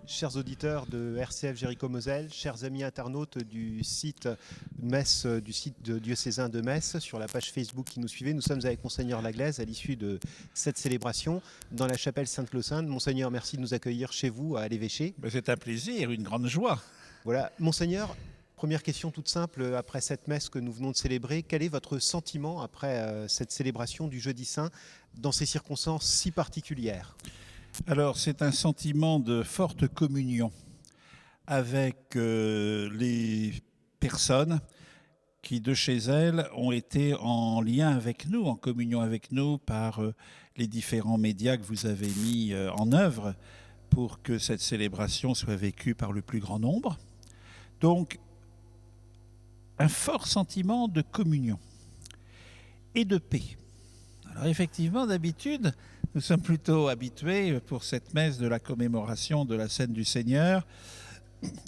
Chers auditeurs de RCF Jéricho-Moselle, chers amis internautes du site Metz, du site diocésain de Metz, sur la page Facebook qui nous suivait, nous sommes avec Monseigneur Laglaise à l'issue de cette célébration dans la chapelle Sainte-Locinde. Monseigneur, merci de nous accueillir chez vous à l'évêché. C'est un plaisir, une grande joie. Voilà, Monseigneur, première question toute simple après cette messe que nous venons de célébrer. Quel est votre sentiment après cette célébration du Jeudi Saint dans ces circonstances si particulières ? Alors, c'est un sentiment de forte communion avec les personnes qui, de chez elles, ont été en lien avec nous, en communion avec nous par les différents médias que vous avez mis en œuvre pour que cette célébration soit vécue par le plus grand nombre. Donc, un fort sentiment de communion et de paix. Alors, effectivement, d'habitude, nous sommes plutôt habitués, pour cette messe de la commémoration de la scène du Seigneur,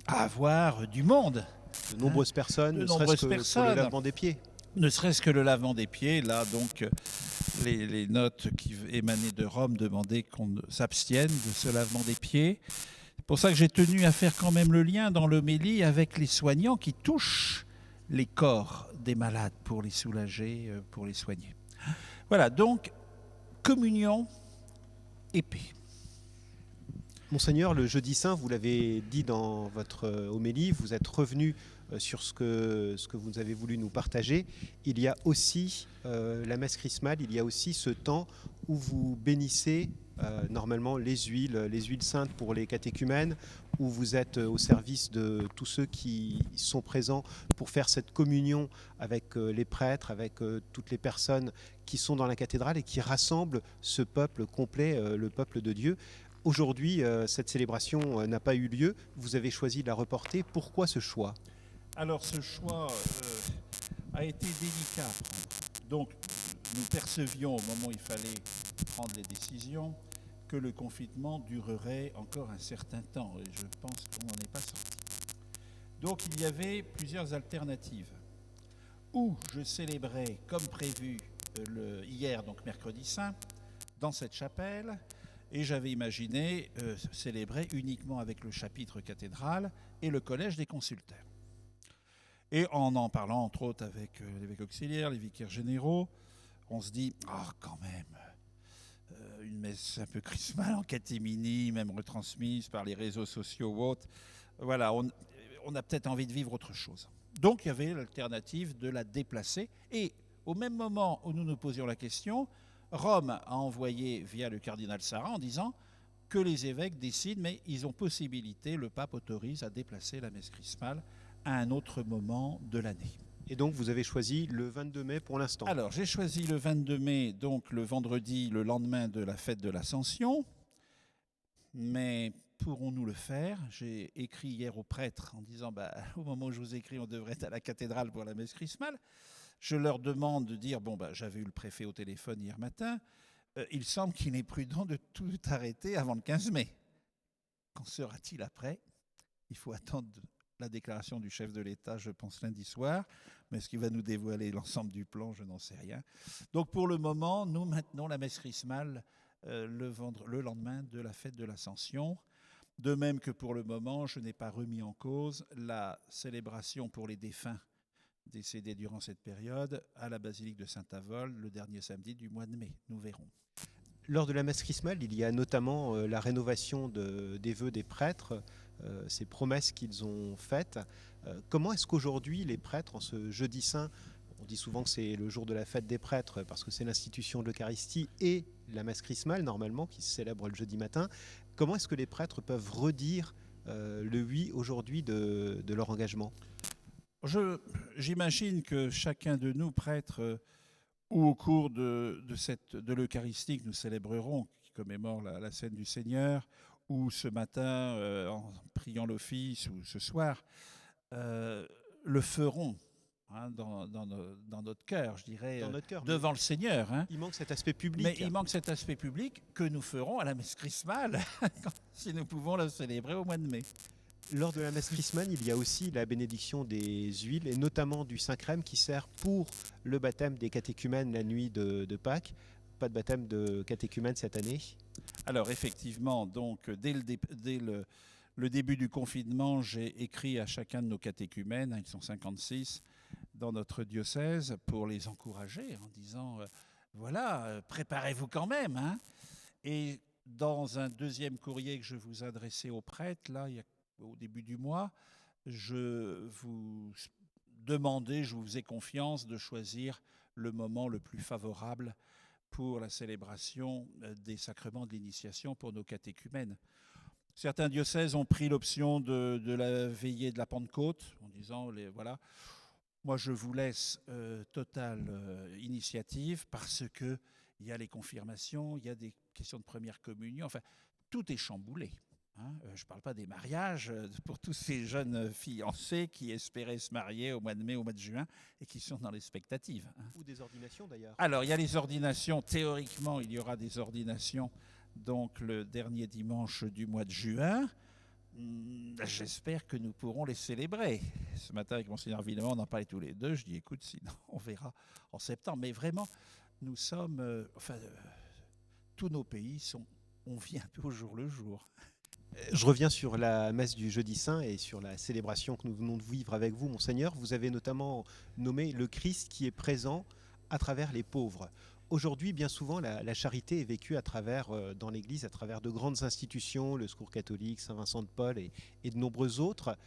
à avoir du monde. De nombreuses personnes, ne serait-ce que pour le lavement des pieds. Ne serait-ce que le lavement des pieds. Là, donc, les notes qui émanaient de Rome demandaient qu'on s'abstienne de ce lavement des pieds. C'est pour ça que j'ai tenu à faire quand même le lien dans l'homélie avec les soignants qui touchent les corps des malades pour les soulager, pour les soigner. Voilà, donc, communion et paix. Monseigneur, le Jeudi Saint, vous l'avez dit dans votre homélie, vous êtes revenu sur ce que vous avez voulu nous partager. Il y a aussi la messe chrismale, il y a aussi ce temps où vous bénissez normalement les huiles saintes pour les catéchumènes, où vous êtes au service de tous ceux qui sont présents pour faire cette communion avec les prêtres, avec toutes les personnes qui sont dans la cathédrale et qui rassemblent ce peuple complet, le peuple de Dieu. Aujourd'hui, cette célébration n'a pas eu lieu. Vous avez choisi de la reporter. Pourquoi ce choix ? Alors, ce choix a été délicat à prendre. Donc, nous percevions au moment où il fallait prendre les décisions que le confinement durerait encore un certain temps. Et je pense qu'on n'en est pas sorti. Donc, il y avait plusieurs alternatives. Ou je célébrais comme prévu hier, donc mercredi saint, dans cette chapelle, et j'avais imaginé célébrer uniquement avec le chapitre cathédral et le collège des consultaires. Et en parlant entre autres avec l'évêque auxiliaire, les vicaires généraux, on se dit, quand même, une messe un peu chrismale en catémini, même retransmise par les réseaux sociaux ou autres, voilà, on a peut-être envie de vivre autre chose. Donc il y avait l'alternative de la déplacer, et au même moment où nous nous posions la question, Rome a envoyé via le cardinal Sarah en disant que les évêques décident, mais ils ont possibilité, le pape autorise à déplacer la messe chrismale à un autre moment de l'année. Et donc vous avez choisi le 22 mai pour l'instant. Alors j'ai choisi le 22 mai, donc le vendredi, le lendemain de la fête de l'Ascension, mais pourrons-nous le faire ? J'ai écrit hier aux prêtres en disant, au moment où je vous écris, on devrait être à la cathédrale pour la messe chrismale. Je leur demande de dire, j'avais eu le préfet au téléphone hier matin, il semble qu'il est prudent de tout arrêter avant le 15 mai. Qu'en sera-t-il après ? Il faut attendre la déclaration du chef de l'État, je pense, lundi soir, mais est-ce qu'il va nous dévoiler l'ensemble du plan ? Je n'en sais rien. Donc pour le moment, nous maintenons la messe chrismale le lendemain de la fête de l'Ascension. De même que pour le moment, je n'ai pas remis en cause la célébration pour les défunts décédés durant cette période à la basilique de Saint-Avold le dernier samedi du mois de mai. Nous verrons. Lors de la messe chrismale, il y a notamment la rénovation des vœux des prêtres, ces promesses qu'ils ont faites. Comment est-ce qu'aujourd'hui les prêtres, en ce Jeudi Saint, on dit souvent que c'est le jour de la fête des prêtres parce que c'est l'institution de l'Eucharistie et la messe chrismale normalement qui se célèbre le jeudi matin, comment est-ce que les prêtres peuvent redire le oui aujourd'hui de leur engagement ? J'imagine que chacun de nous, prêtres, ou au cours de l'Eucharistie que nous célébrerons, qui commémore la scène du Seigneur, ou ce matin en priant l'office, ou ce soir, le feront dans notre cœur, je dirais, devant le Seigneur. Il manque cet aspect public. Mais il manque cet aspect public que nous ferons à la messe chrismale, si nous pouvons la célébrer au mois de mai. Lors de la messe chrismale, il y a aussi la bénédiction des huiles, et notamment du Saint-Crème qui sert pour le baptême des catéchumènes la nuit de Pâques. Pas de baptême de catéchumènes cette année ? Alors effectivement, donc dès le début du confinement, j'ai écrit à chacun de nos catéchumènes, ils sont 56 dans notre diocèse, pour les encourager en disant voilà, préparez-vous quand même. Hein. Et dans un deuxième courrier que je vous adressais aux prêtres, là, au début du mois, je vous demandais, je vous faisais confiance de choisir le moment le plus favorable pour la célébration des sacrements de l'initiation pour nos catéchumènes. Certains diocèses ont pris l'option de la veillée de la Pentecôte, en disant, voilà, moi je vous laisse totale initiative parce qu'il y a les confirmations, il y a des questions de première communion, enfin, tout est chamboulé. Hein. Je ne parle pas des mariages pour tous ces jeunes fiancés qui espéraient se marier au mois de mai, au mois de juin, et qui sont dans l'expectative. Hein. Ou des ordinations d'ailleurs. Alors, il y a les ordinations. Théoriquement, il y aura des ordinations donc le dernier dimanche du mois de juin. J'espère que nous pourrons les célébrer. Ce matin, avec Monseigneur Villemont, on en parlait tous les deux. Je dis, écoute, sinon on verra en septembre. Mais vraiment, nous sommes... tous nos pays on vit un peu au jour le jour. Je reviens sur la messe du Jeudi Saint et sur la célébration que nous venons de vivre avec vous, Monseigneur. Vous avez notamment nommé le Christ qui est présent à travers les pauvres. Aujourd'hui, bien souvent, la charité est vécue dans l'Église à travers de grandes institutions, le Secours catholique, Saint-Vincent de Paul et de nombreux autres.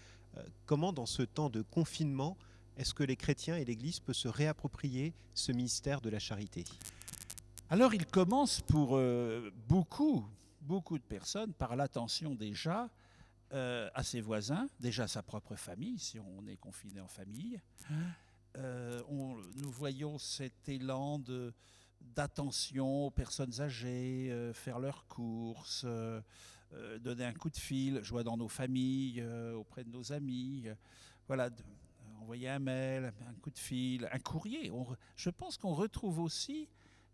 Comment, dans ce temps de confinement, est-ce que les chrétiens et l'Église peuvent se réapproprier ce ministère de la charité ? Alors, il commence pour beaucoup de personnes par l'attention déjà à ses voisins, déjà à sa propre famille, si on est confiné en famille. Nous voyons cet élan d'attention aux personnes âgées, faire leurs courses, donner un coup de fil, jouer dans nos familles, auprès de nos amis, voilà, envoyer un mail, un coup de fil, un courrier. Je pense qu'on retrouve aussi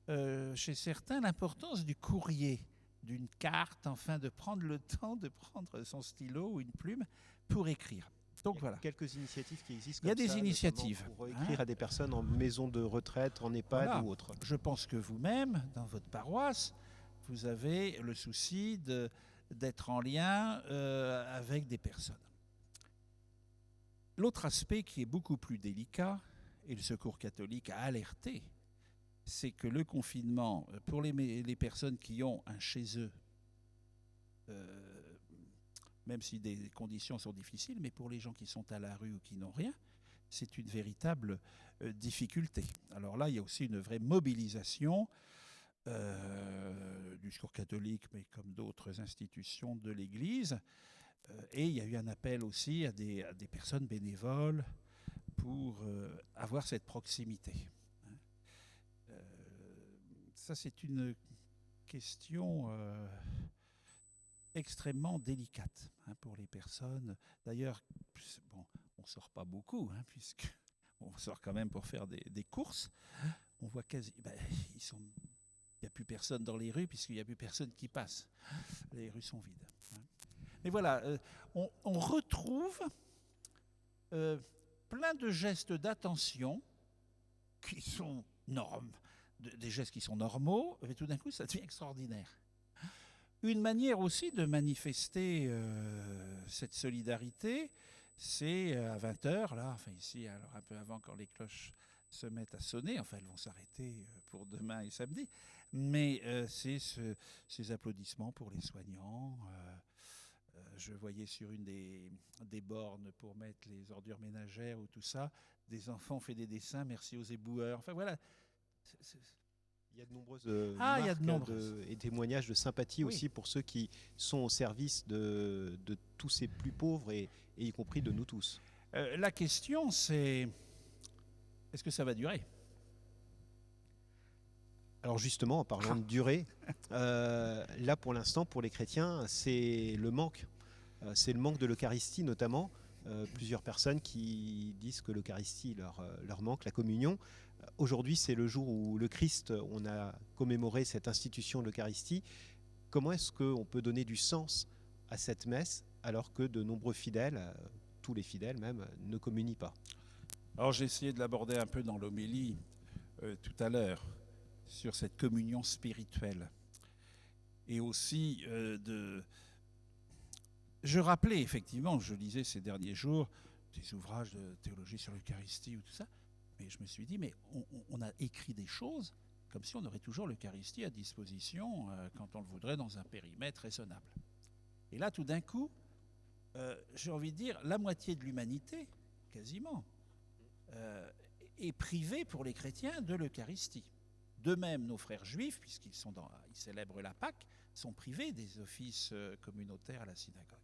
chez certains l'importance du courrier, d'une carte, enfin de prendre le temps de prendre son stylo ou une plume pour écrire. Donc voilà. Quelques initiatives qui existent. Il y a des initiatives. Pour écrire à des personnes en maison de retraite, en EHPAD voilà. ou autre. Je pense que vous-même, dans votre paroisse, vous avez le souci d'être en lien avec des personnes. L'autre aspect qui est beaucoup plus délicat, et le Secours catholique a alerté, c'est que le confinement, pour les personnes qui ont un chez eux, même si des conditions sont difficiles, mais pour les gens qui sont à la rue ou qui n'ont rien, c'est une véritable difficulté. Alors là, il y a aussi une vraie mobilisation du Secours catholique, mais comme d'autres institutions de l'Église. Et il y a eu un appel aussi à des personnes bénévoles pour avoir cette proximité. Ça, c'est une question extrêmement délicate pour les personnes. D'ailleurs, bon, on ne sort pas beaucoup, puisqu'on sort quand même pour faire des courses. On voit quasi... il n'y a plus personne dans les rues, puisqu'il n'y a plus personne qui passe. Les rues sont vides. Mais voilà, on retrouve plein de gestes d'attention qui sont des gestes qui sont normaux, mais tout d'un coup, ça devient extraordinaire. Une manière aussi de manifester cette solidarité, c'est à 20h, là, enfin ici, alors un peu avant, quand les cloches se mettent à sonner, enfin elles vont s'arrêter pour demain et samedi, mais c'est ces applaudissements pour les soignants. Je voyais sur une des bornes pour mettre les ordures ménagères ou tout ça, des enfants ont fait des dessins, merci aux éboueurs, enfin voilà. Il y a de nombreuses marques et témoignages de sympathie oui. aussi pour ceux qui sont au service de tous ces plus pauvres et y compris de nous tous. La question c'est, est-ce que ça va durer ? Alors justement, en parlant de durée, là pour l'instant, pour les chrétiens, c'est le manque. C'est le manque de l'Eucharistie notamment. Plusieurs personnes qui disent que l'Eucharistie leur manque, la communion. Aujourd'hui, c'est le jour où le Christ, on a commémoré cette institution de l'Eucharistie. Comment est-ce qu'on peut donner du sens à cette messe alors que de nombreux fidèles, tous les fidèles même, ne communient pas ? Alors j'ai essayé de l'aborder un peu dans l'homélie tout à l'heure, sur cette communion spirituelle. Et aussi je rappelais effectivement, je lisais ces derniers jours des ouvrages de théologie sur l'Eucharistie ou tout ça, mais je me suis dit, mais on a écrit des choses comme si on aurait toujours l'Eucharistie à disposition quand on le voudrait dans un périmètre raisonnable. Et là, tout d'un coup, j'ai envie de dire, la moitié de l'humanité, quasiment, est privée pour les chrétiens de l'Eucharistie. De même, nos frères juifs, puisqu'ils ils célèbrent la Pâque, sont privés des offices communautaires à la synagogue.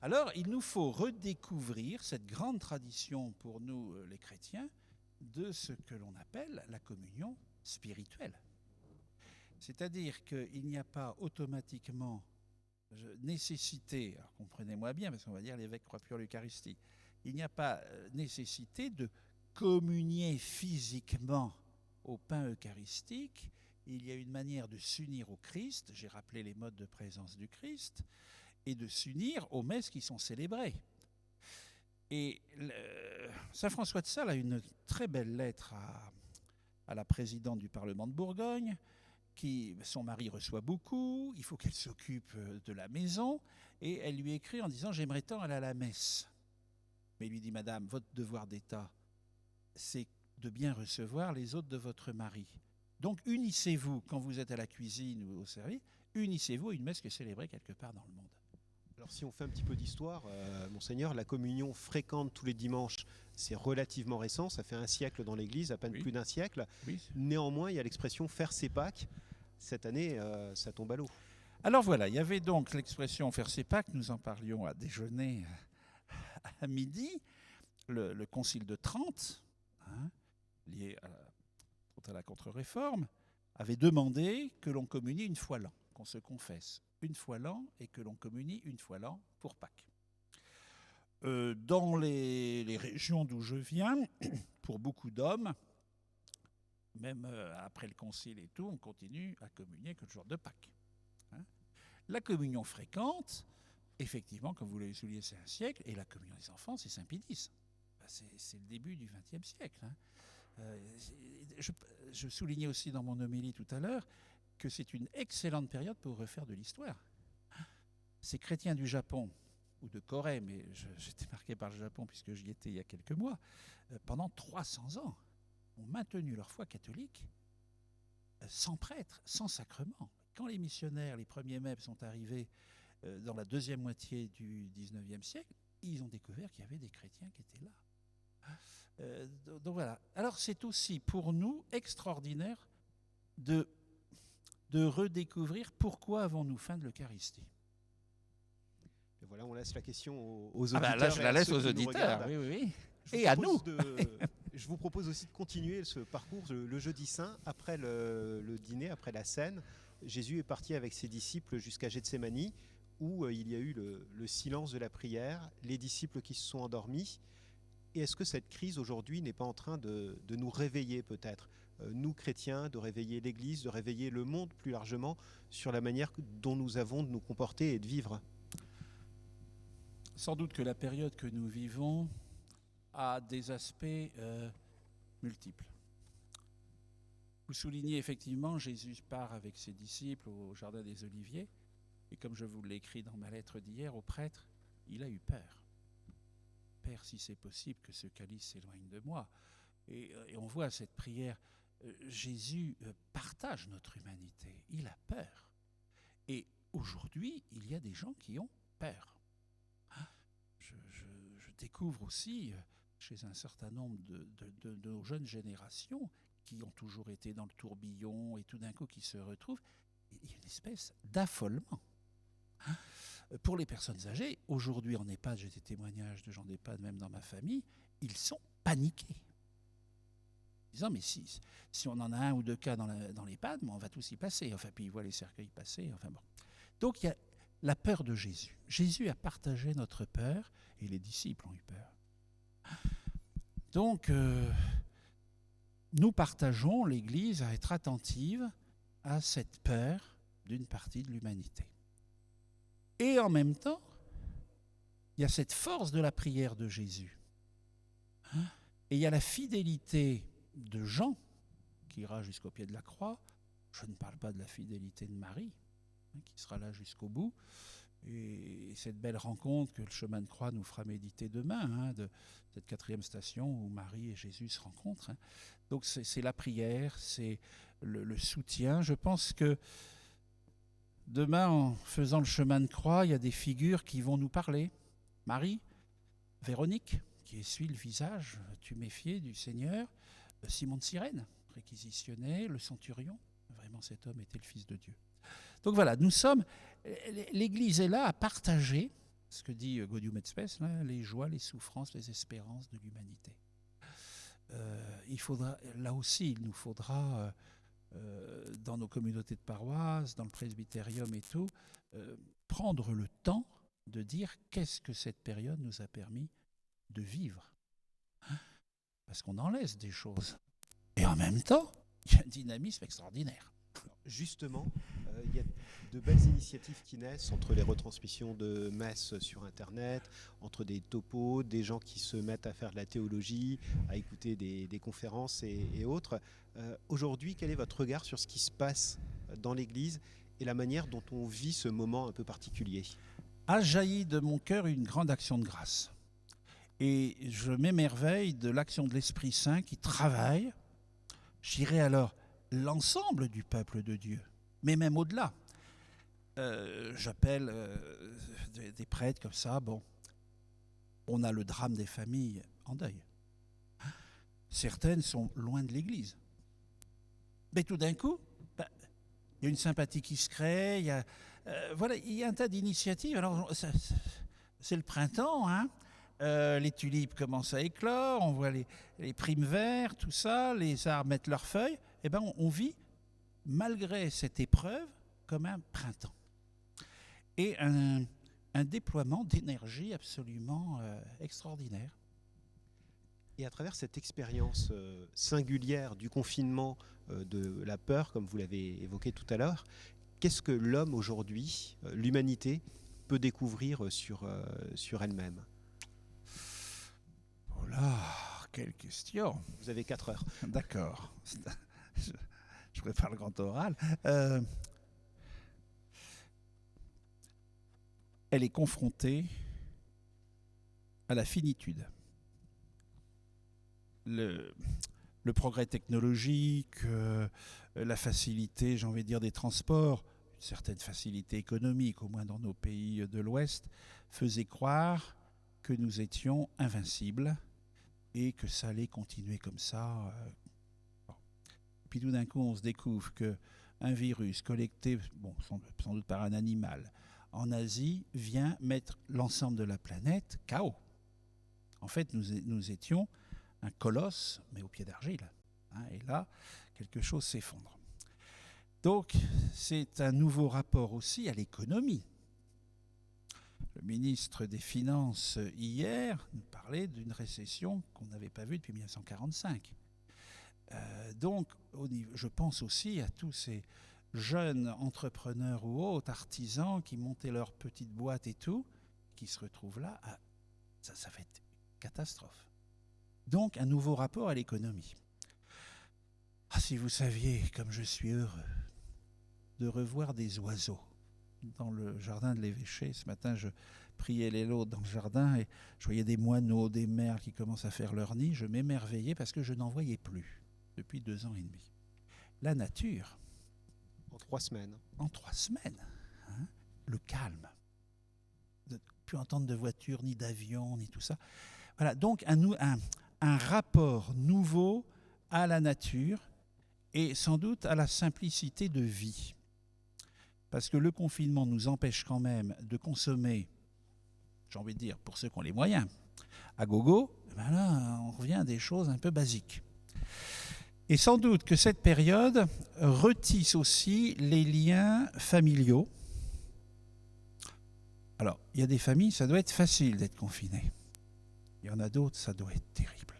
Alors, il nous faut redécouvrir cette grande tradition pour nous, les chrétiens, de ce que l'on appelle la communion spirituelle. C'est-à-dire qu'il n'y a pas automatiquement nécessité, alors comprenez-moi bien, parce qu'on va dire l'évêque croit plus à l'Eucharistie, il n'y a pas nécessité de communier physiquement au pain eucharistique. Il y a une manière de s'unir au Christ, j'ai rappelé les modes de présence du Christ, et de s'unir aux messes qui sont célébrées. Et saint François de Sales a une très belle lettre à la présidente du Parlement de Bourgogne, son mari reçoit beaucoup, il faut qu'elle s'occupe de la maison, et elle lui écrit en disant « J'aimerais tant aller à la messe ». Mais il lui dit « Madame, votre devoir d'État, c'est de bien recevoir les hôtes de votre mari. Donc unissez-vous, quand vous êtes à la cuisine ou au service, unissez-vous à une messe qui est célébrée quelque part dans le monde. » Alors si on fait un petit peu d'histoire, Monseigneur, la communion fréquente tous les dimanches, c'est relativement récent, ça fait un siècle dans l'Église, à peine plus d'un siècle. Oui. Néanmoins, il y a l'expression « faire ses Pâques ». Cette année, ça tombe à l'eau. Alors voilà, il y avait donc l'expression « faire ses Pâques », nous en parlions à déjeuner à midi, le concile de Trente, lié à la contre-réforme, avait demandé que l'on communie une fois l'an, qu'on se confesse une fois l'an et que l'on communie une fois l'an pour Pâques. Dans les régions d'où je viens, pour beaucoup d'hommes, même après le concile et tout, on continue à communier que le jour de Pâques. La communion fréquente, effectivement, comme vous l'avez souligné, c'est un siècle, et la communion des enfants, c'est Saint Pie X. C'est le début du XXe siècle. Je soulignais aussi dans mon homélie tout à l'heure que c'est une excellente période pour refaire de l'histoire. Ces chrétiens du Japon, ou de Corée, mais j'étais marqué par le Japon puisque j'y étais il y a quelques mois, pendant 300 ans, ont maintenu leur foi catholique sans prêtre, sans sacrement. Quand les missionnaires, les premiers MEP sont arrivés dans la deuxième moitié du XIXe siècle, ils ont découvert qu'il y avait des chrétiens qui étaient là. Donc voilà. Alors c'est aussi pour nous extraordinaire de redécouvrir pourquoi avons-nous faim de l'Eucharistie. Et voilà, on laisse la question aux auditeurs. Là, je la laisse aux auditeurs, oui. Et à nous. Je vous propose aussi de continuer ce parcours le jeudi saint, après le dîner, après la scène. Jésus est parti avec ses disciples jusqu'à Gethsémani, où il y a eu le silence de la prière, les disciples qui se sont endormis. Et est-ce que cette crise aujourd'hui n'est pas en train de nous réveiller peut-être, nous chrétiens, de réveiller l'Église, de réveiller le monde plus largement sur la manière dont nous avons de nous comporter et de vivre? Sans doute que la période que nous vivons a des aspects multiples. Vous soulignez effectivement, Jésus part avec ses disciples au Jardin des Oliviers, et comme je vous l'ai écrit dans ma lettre d'hier au prêtre, il a eu peur. Père, si c'est possible, que ce calice s'éloigne de moi. Et on voit cette prière, Jésus partage notre humanité, il a peur. Et aujourd'hui, il y a des gens qui ont peur. Je découvre aussi, chez un certain nombre de nos jeunes générations, qui ont toujours été dans le tourbillon et tout d'un coup qui se retrouvent, il y a une espèce d'affolement. Pour les personnes âgées, aujourd'hui en EHPAD, j'ai des témoignages de gens d'EHPAD, même dans ma famille, ils sont paniqués. Disant, mais si on en a un ou deux cas dans l'EHPAD, on va tous y passer. Enfin, puis ils voient les cercueils passer. Enfin bon. Donc il y a la peur de Jésus. Jésus a partagé notre peur et les disciples ont eu peur. Donc, nous partageons, l'Église, à être attentive à cette peur d'une partie de l'humanité. Et en même temps, il y a cette force de la prière de Jésus. Et il y a la fidélité de Jean, qui ira jusqu'au pied de la croix. Je ne parle pas de la fidélité de Marie, qui sera là jusqu'au bout. Et cette belle rencontre que le chemin de croix nous fera méditer demain, de cette 4e station où Marie et Jésus se rencontrent. Donc c'est la prière, c'est le soutien. Je pense que demain, en faisant le chemin de croix, il y a des figures qui vont nous parler. Marie, Véronique, qui essuie le visage tuméfié du Seigneur, Simon de Cyrène, réquisitionné, le centurion. Vraiment, cet homme était le Fils de Dieu. Donc voilà, l'Église est là à partager, ce que dit Gaudium et Spes, les joies, les souffrances, les espérances de l'humanité. Là aussi, il nous faudra, dans nos communautés de paroisse, dans le presbytérium et tout, prendre le temps de dire qu'est-ce que cette période nous a permis de vivre. Parce qu'on en laisse des choses. Et en même temps, il y a un dynamisme extraordinaire. Justement, il y a de belles initiatives qui naissent entre les retransmissions de messes sur Internet, entre des topos, des gens qui se mettent à faire de la théologie, à écouter des conférences et autres. Aujourd'hui, quel est votre regard sur ce qui se passe dans l'Église et la manière dont on vit ce moment un peu particulier ? A jailli de mon cœur une grande action de grâce. Et je m'émerveille de l'action de l'Esprit Saint qui travaille, je dirais alors, l'ensemble du peuple de Dieu, mais même au-delà. J'appelle des prêtres comme ça. Bon, on a le drame des familles en deuil. Certaines sont loin de l'Église. Mais tout d'un coup, il y a une sympathie qui se crée, il y a un tas d'initiatives. Alors, c'est le printemps, les tulipes commencent à éclore, on voit les primes verts, tout ça, les arbres mettent leurs feuilles. Eh bien, on vit, malgré cette épreuve, comme un printemps. Et un déploiement d'énergie absolument extraordinaire. Et à travers cette expérience singulière du confinement, de la peur, comme vous l'avez évoqué tout à l'heure, qu'est-ce que l'homme aujourd'hui, l'humanité, peut découvrir sur elle-même ? Oh là, quelle question ! Vous avez 4 heures. D'accord. Je prépare le grand oral. Elle est confrontée à la finitude. Le progrès technologique, la facilité, j'ai envie de dire, des transports, une certaine facilité économique, au moins dans nos pays de l'Ouest, faisait croire que nous étions invincibles et que ça allait continuer comme ça. Puis tout d'un coup, on se découvre qu'un virus collecté, sans doute par un animal, en Asie, vient mettre l'ensemble de la planète KO. En fait, nous étions un colosse, mais au pied d'argile. Et là, quelque chose s'effondre. Donc, c'est un nouveau rapport aussi à l'économie. Le ministre des Finances, hier, nous parlait d'une récession qu'on n'avait pas vue depuis 1945. Donc, je pense aussi à tous ces jeunes entrepreneurs ou autres, artisans qui montaient leur petite boîte et tout, qui se retrouvent là, ça va être une catastrophe. Donc, un nouveau rapport à l'économie. Si vous saviez comme je suis heureux de revoir des oiseaux dans le jardin de l'évêché. Ce matin, je priais les lots dans le jardin et je voyais des moineaux, des merles qui commencent à faire leur nid. Je m'émerveillais parce que je n'en voyais plus depuis 2 ans et demi. La nature. En 3 semaines. En 3 semaines. Le calme. De ne plus entendre de voiture, ni d'avion, ni tout ça. Voilà, donc un rapport nouveau à la nature et sans doute à la simplicité de vie. Parce que le confinement nous empêche quand même de consommer, j'ai envie de dire, pour ceux qui ont les moyens, à gogo, là, on revient à des choses un peu basiques. Et sans doute que cette période retisse aussi les liens familiaux. Alors, il y a des familles, ça doit être facile d'être confiné. Il y en a d'autres, ça doit être terrible.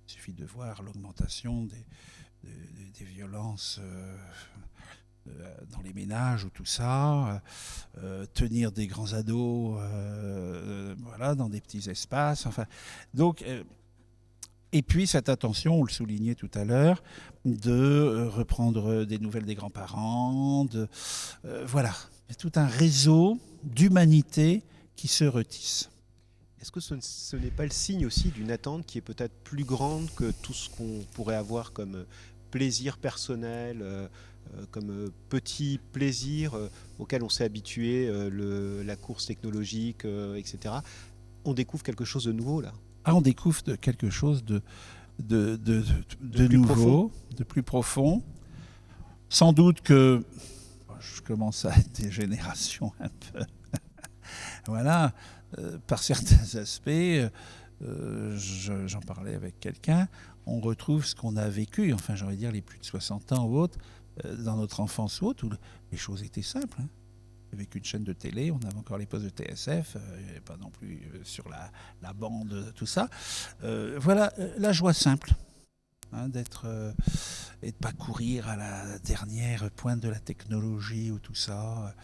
Il suffit de voir l'augmentation des violences dans les ménages ou tout ça, tenir des grands ados voilà, dans des petits espaces. Enfin, donc, et puis cette attention, on le soulignait tout à l'heure, de reprendre des nouvelles des grands-parents. Voilà, il y a tout un réseau d'humanité qui se retisse. Est-ce que ce n'est pas le signe aussi d'une attente qui est peut-être plus grande que tout ce qu'on pourrait avoir comme plaisir personnel, comme petit plaisir auquel on s'est habitué, la course technologique, etc. On découvre quelque chose de nouveau là. Ah, on découvre quelque chose de plus nouveau, profond. de plus profond. Sans doute que je commence à être des générations un peu... Voilà, par certains aspects, j'en parlais avec quelqu'un, on retrouve ce qu'on a vécu, enfin j'ai envie de dire les plus de 60 ans ou autres, dans notre enfance ou autre, où les choses étaient simples. Avec une chaîne de télé, on avait encore les postes de TSF, pas non plus sur la bande, tout ça. Voilà, la joie simple, d'être et de pas courir à la dernière pointe de la technologie ou tout ça.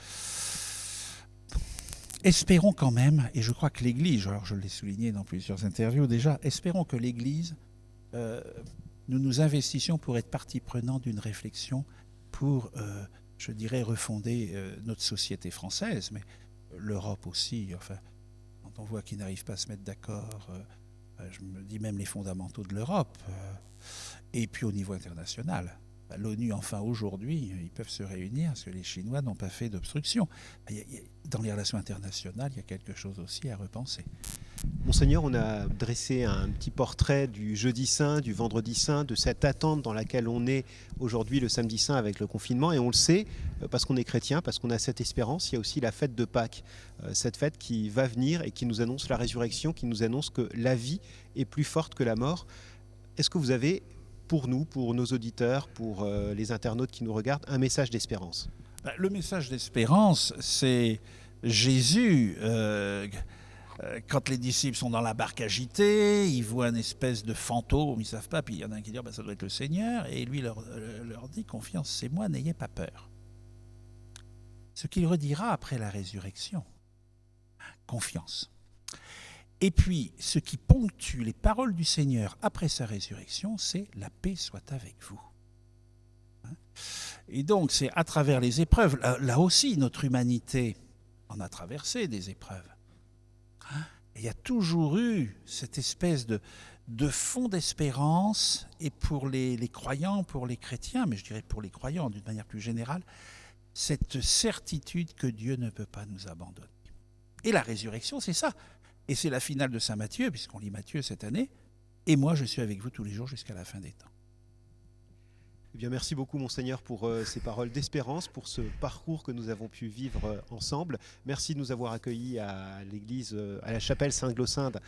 Espérons quand même, et je crois que l'Église, alors je l'ai souligné dans plusieurs interviews déjà, espérons que l'Église, nous nous investissions pour être partie prenante d'une réflexion pour... je dirais, refonder notre société française, mais l'Europe aussi. Enfin, quand on voit qu'ils n'arrivent pas à se mettre d'accord, je me dis même les fondamentaux de l'Europe. Et puis au niveau international, l'ONU, enfin aujourd'hui, ils peuvent se réunir parce que les Chinois n'ont pas fait d'obstruction. Dans les relations internationales, il y a quelque chose aussi à repenser. Monseigneur, on a dressé un petit portrait du jeudi saint, du vendredi saint, de cette attente dans laquelle on est aujourd'hui le samedi saint avec le confinement. Et on le sait, parce qu'on est chrétien, parce qu'on a cette espérance, il y a aussi la fête de Pâques. Cette fête qui va venir et qui nous annonce la résurrection, qui nous annonce que la vie est plus forte que la mort. Est-ce que vous avez, pour nous, pour nos auditeurs, pour les internautes qui nous regardent, un message d'espérance ? Le message d'espérance, c'est Jésus... quand les disciples sont dans la barque agitée, ils voient une espèce de fantôme, ils ne savent pas, puis il y en a un qui dit ça doit être le Seigneur, et lui leur dit confiance, c'est moi, n'ayez pas peur. Ce qu'il redira après la résurrection, confiance. Et puis, ce qui ponctue les paroles du Seigneur après sa résurrection, c'est la paix soit avec vous. Et donc, c'est à travers les épreuves, là aussi, notre humanité en a traversé des épreuves. Il y a toujours eu cette espèce de fond d'espérance, et pour les croyants, pour les chrétiens, mais je dirais pour les croyants d'une manière plus générale, cette certitude que Dieu ne peut pas nous abandonner. Et la résurrection, c'est ça. Et c'est la finale de Saint Matthieu, puisqu'on lit Matthieu cette année. Et moi, je suis avec vous tous les jours jusqu'à la fin des temps. Eh bien, merci beaucoup, Monseigneur, pour ces paroles d'espérance, pour ce parcours que nous avons pu vivre ensemble. Merci de nous avoir accueillis à l'église, à la chapelle Saint-Glossinde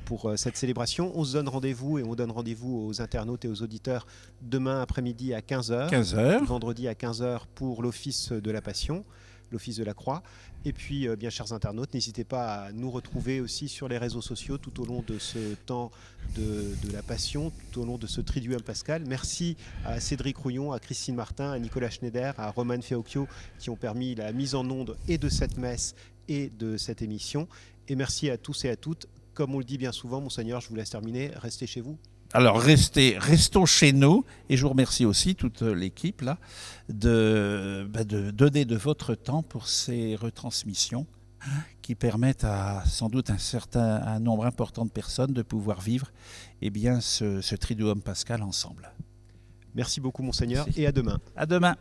pour cette célébration. On se donne rendez-vous et on donne rendez-vous aux internautes et aux auditeurs demain après-midi à 15h. Vendredi à 15h pour l'office de la Passion, l'office de la Croix. Et puis, bien chers internautes, n'hésitez pas à nous retrouver aussi sur les réseaux sociaux tout au long de ce temps de la Passion, tout au long de ce Triduum Pascal. Merci à Cédric Rouillon, à Christine Martin, à Nicolas Schneider, à Roman Feocchio qui ont permis la mise en onde et de cette messe et de cette émission. Et merci à tous et à toutes. Comme on le dit bien souvent, Monseigneur, je vous laisse terminer. Restez chez vous. Alors restons chez nous, et je vous remercie aussi toute l'équipe là de donner de votre temps pour ces retransmissions qui permettent à sans doute un nombre important de personnes de pouvoir vivre ce Triduum Pascal ensemble. Merci beaucoup, Monseigneur, et à demain. À demain.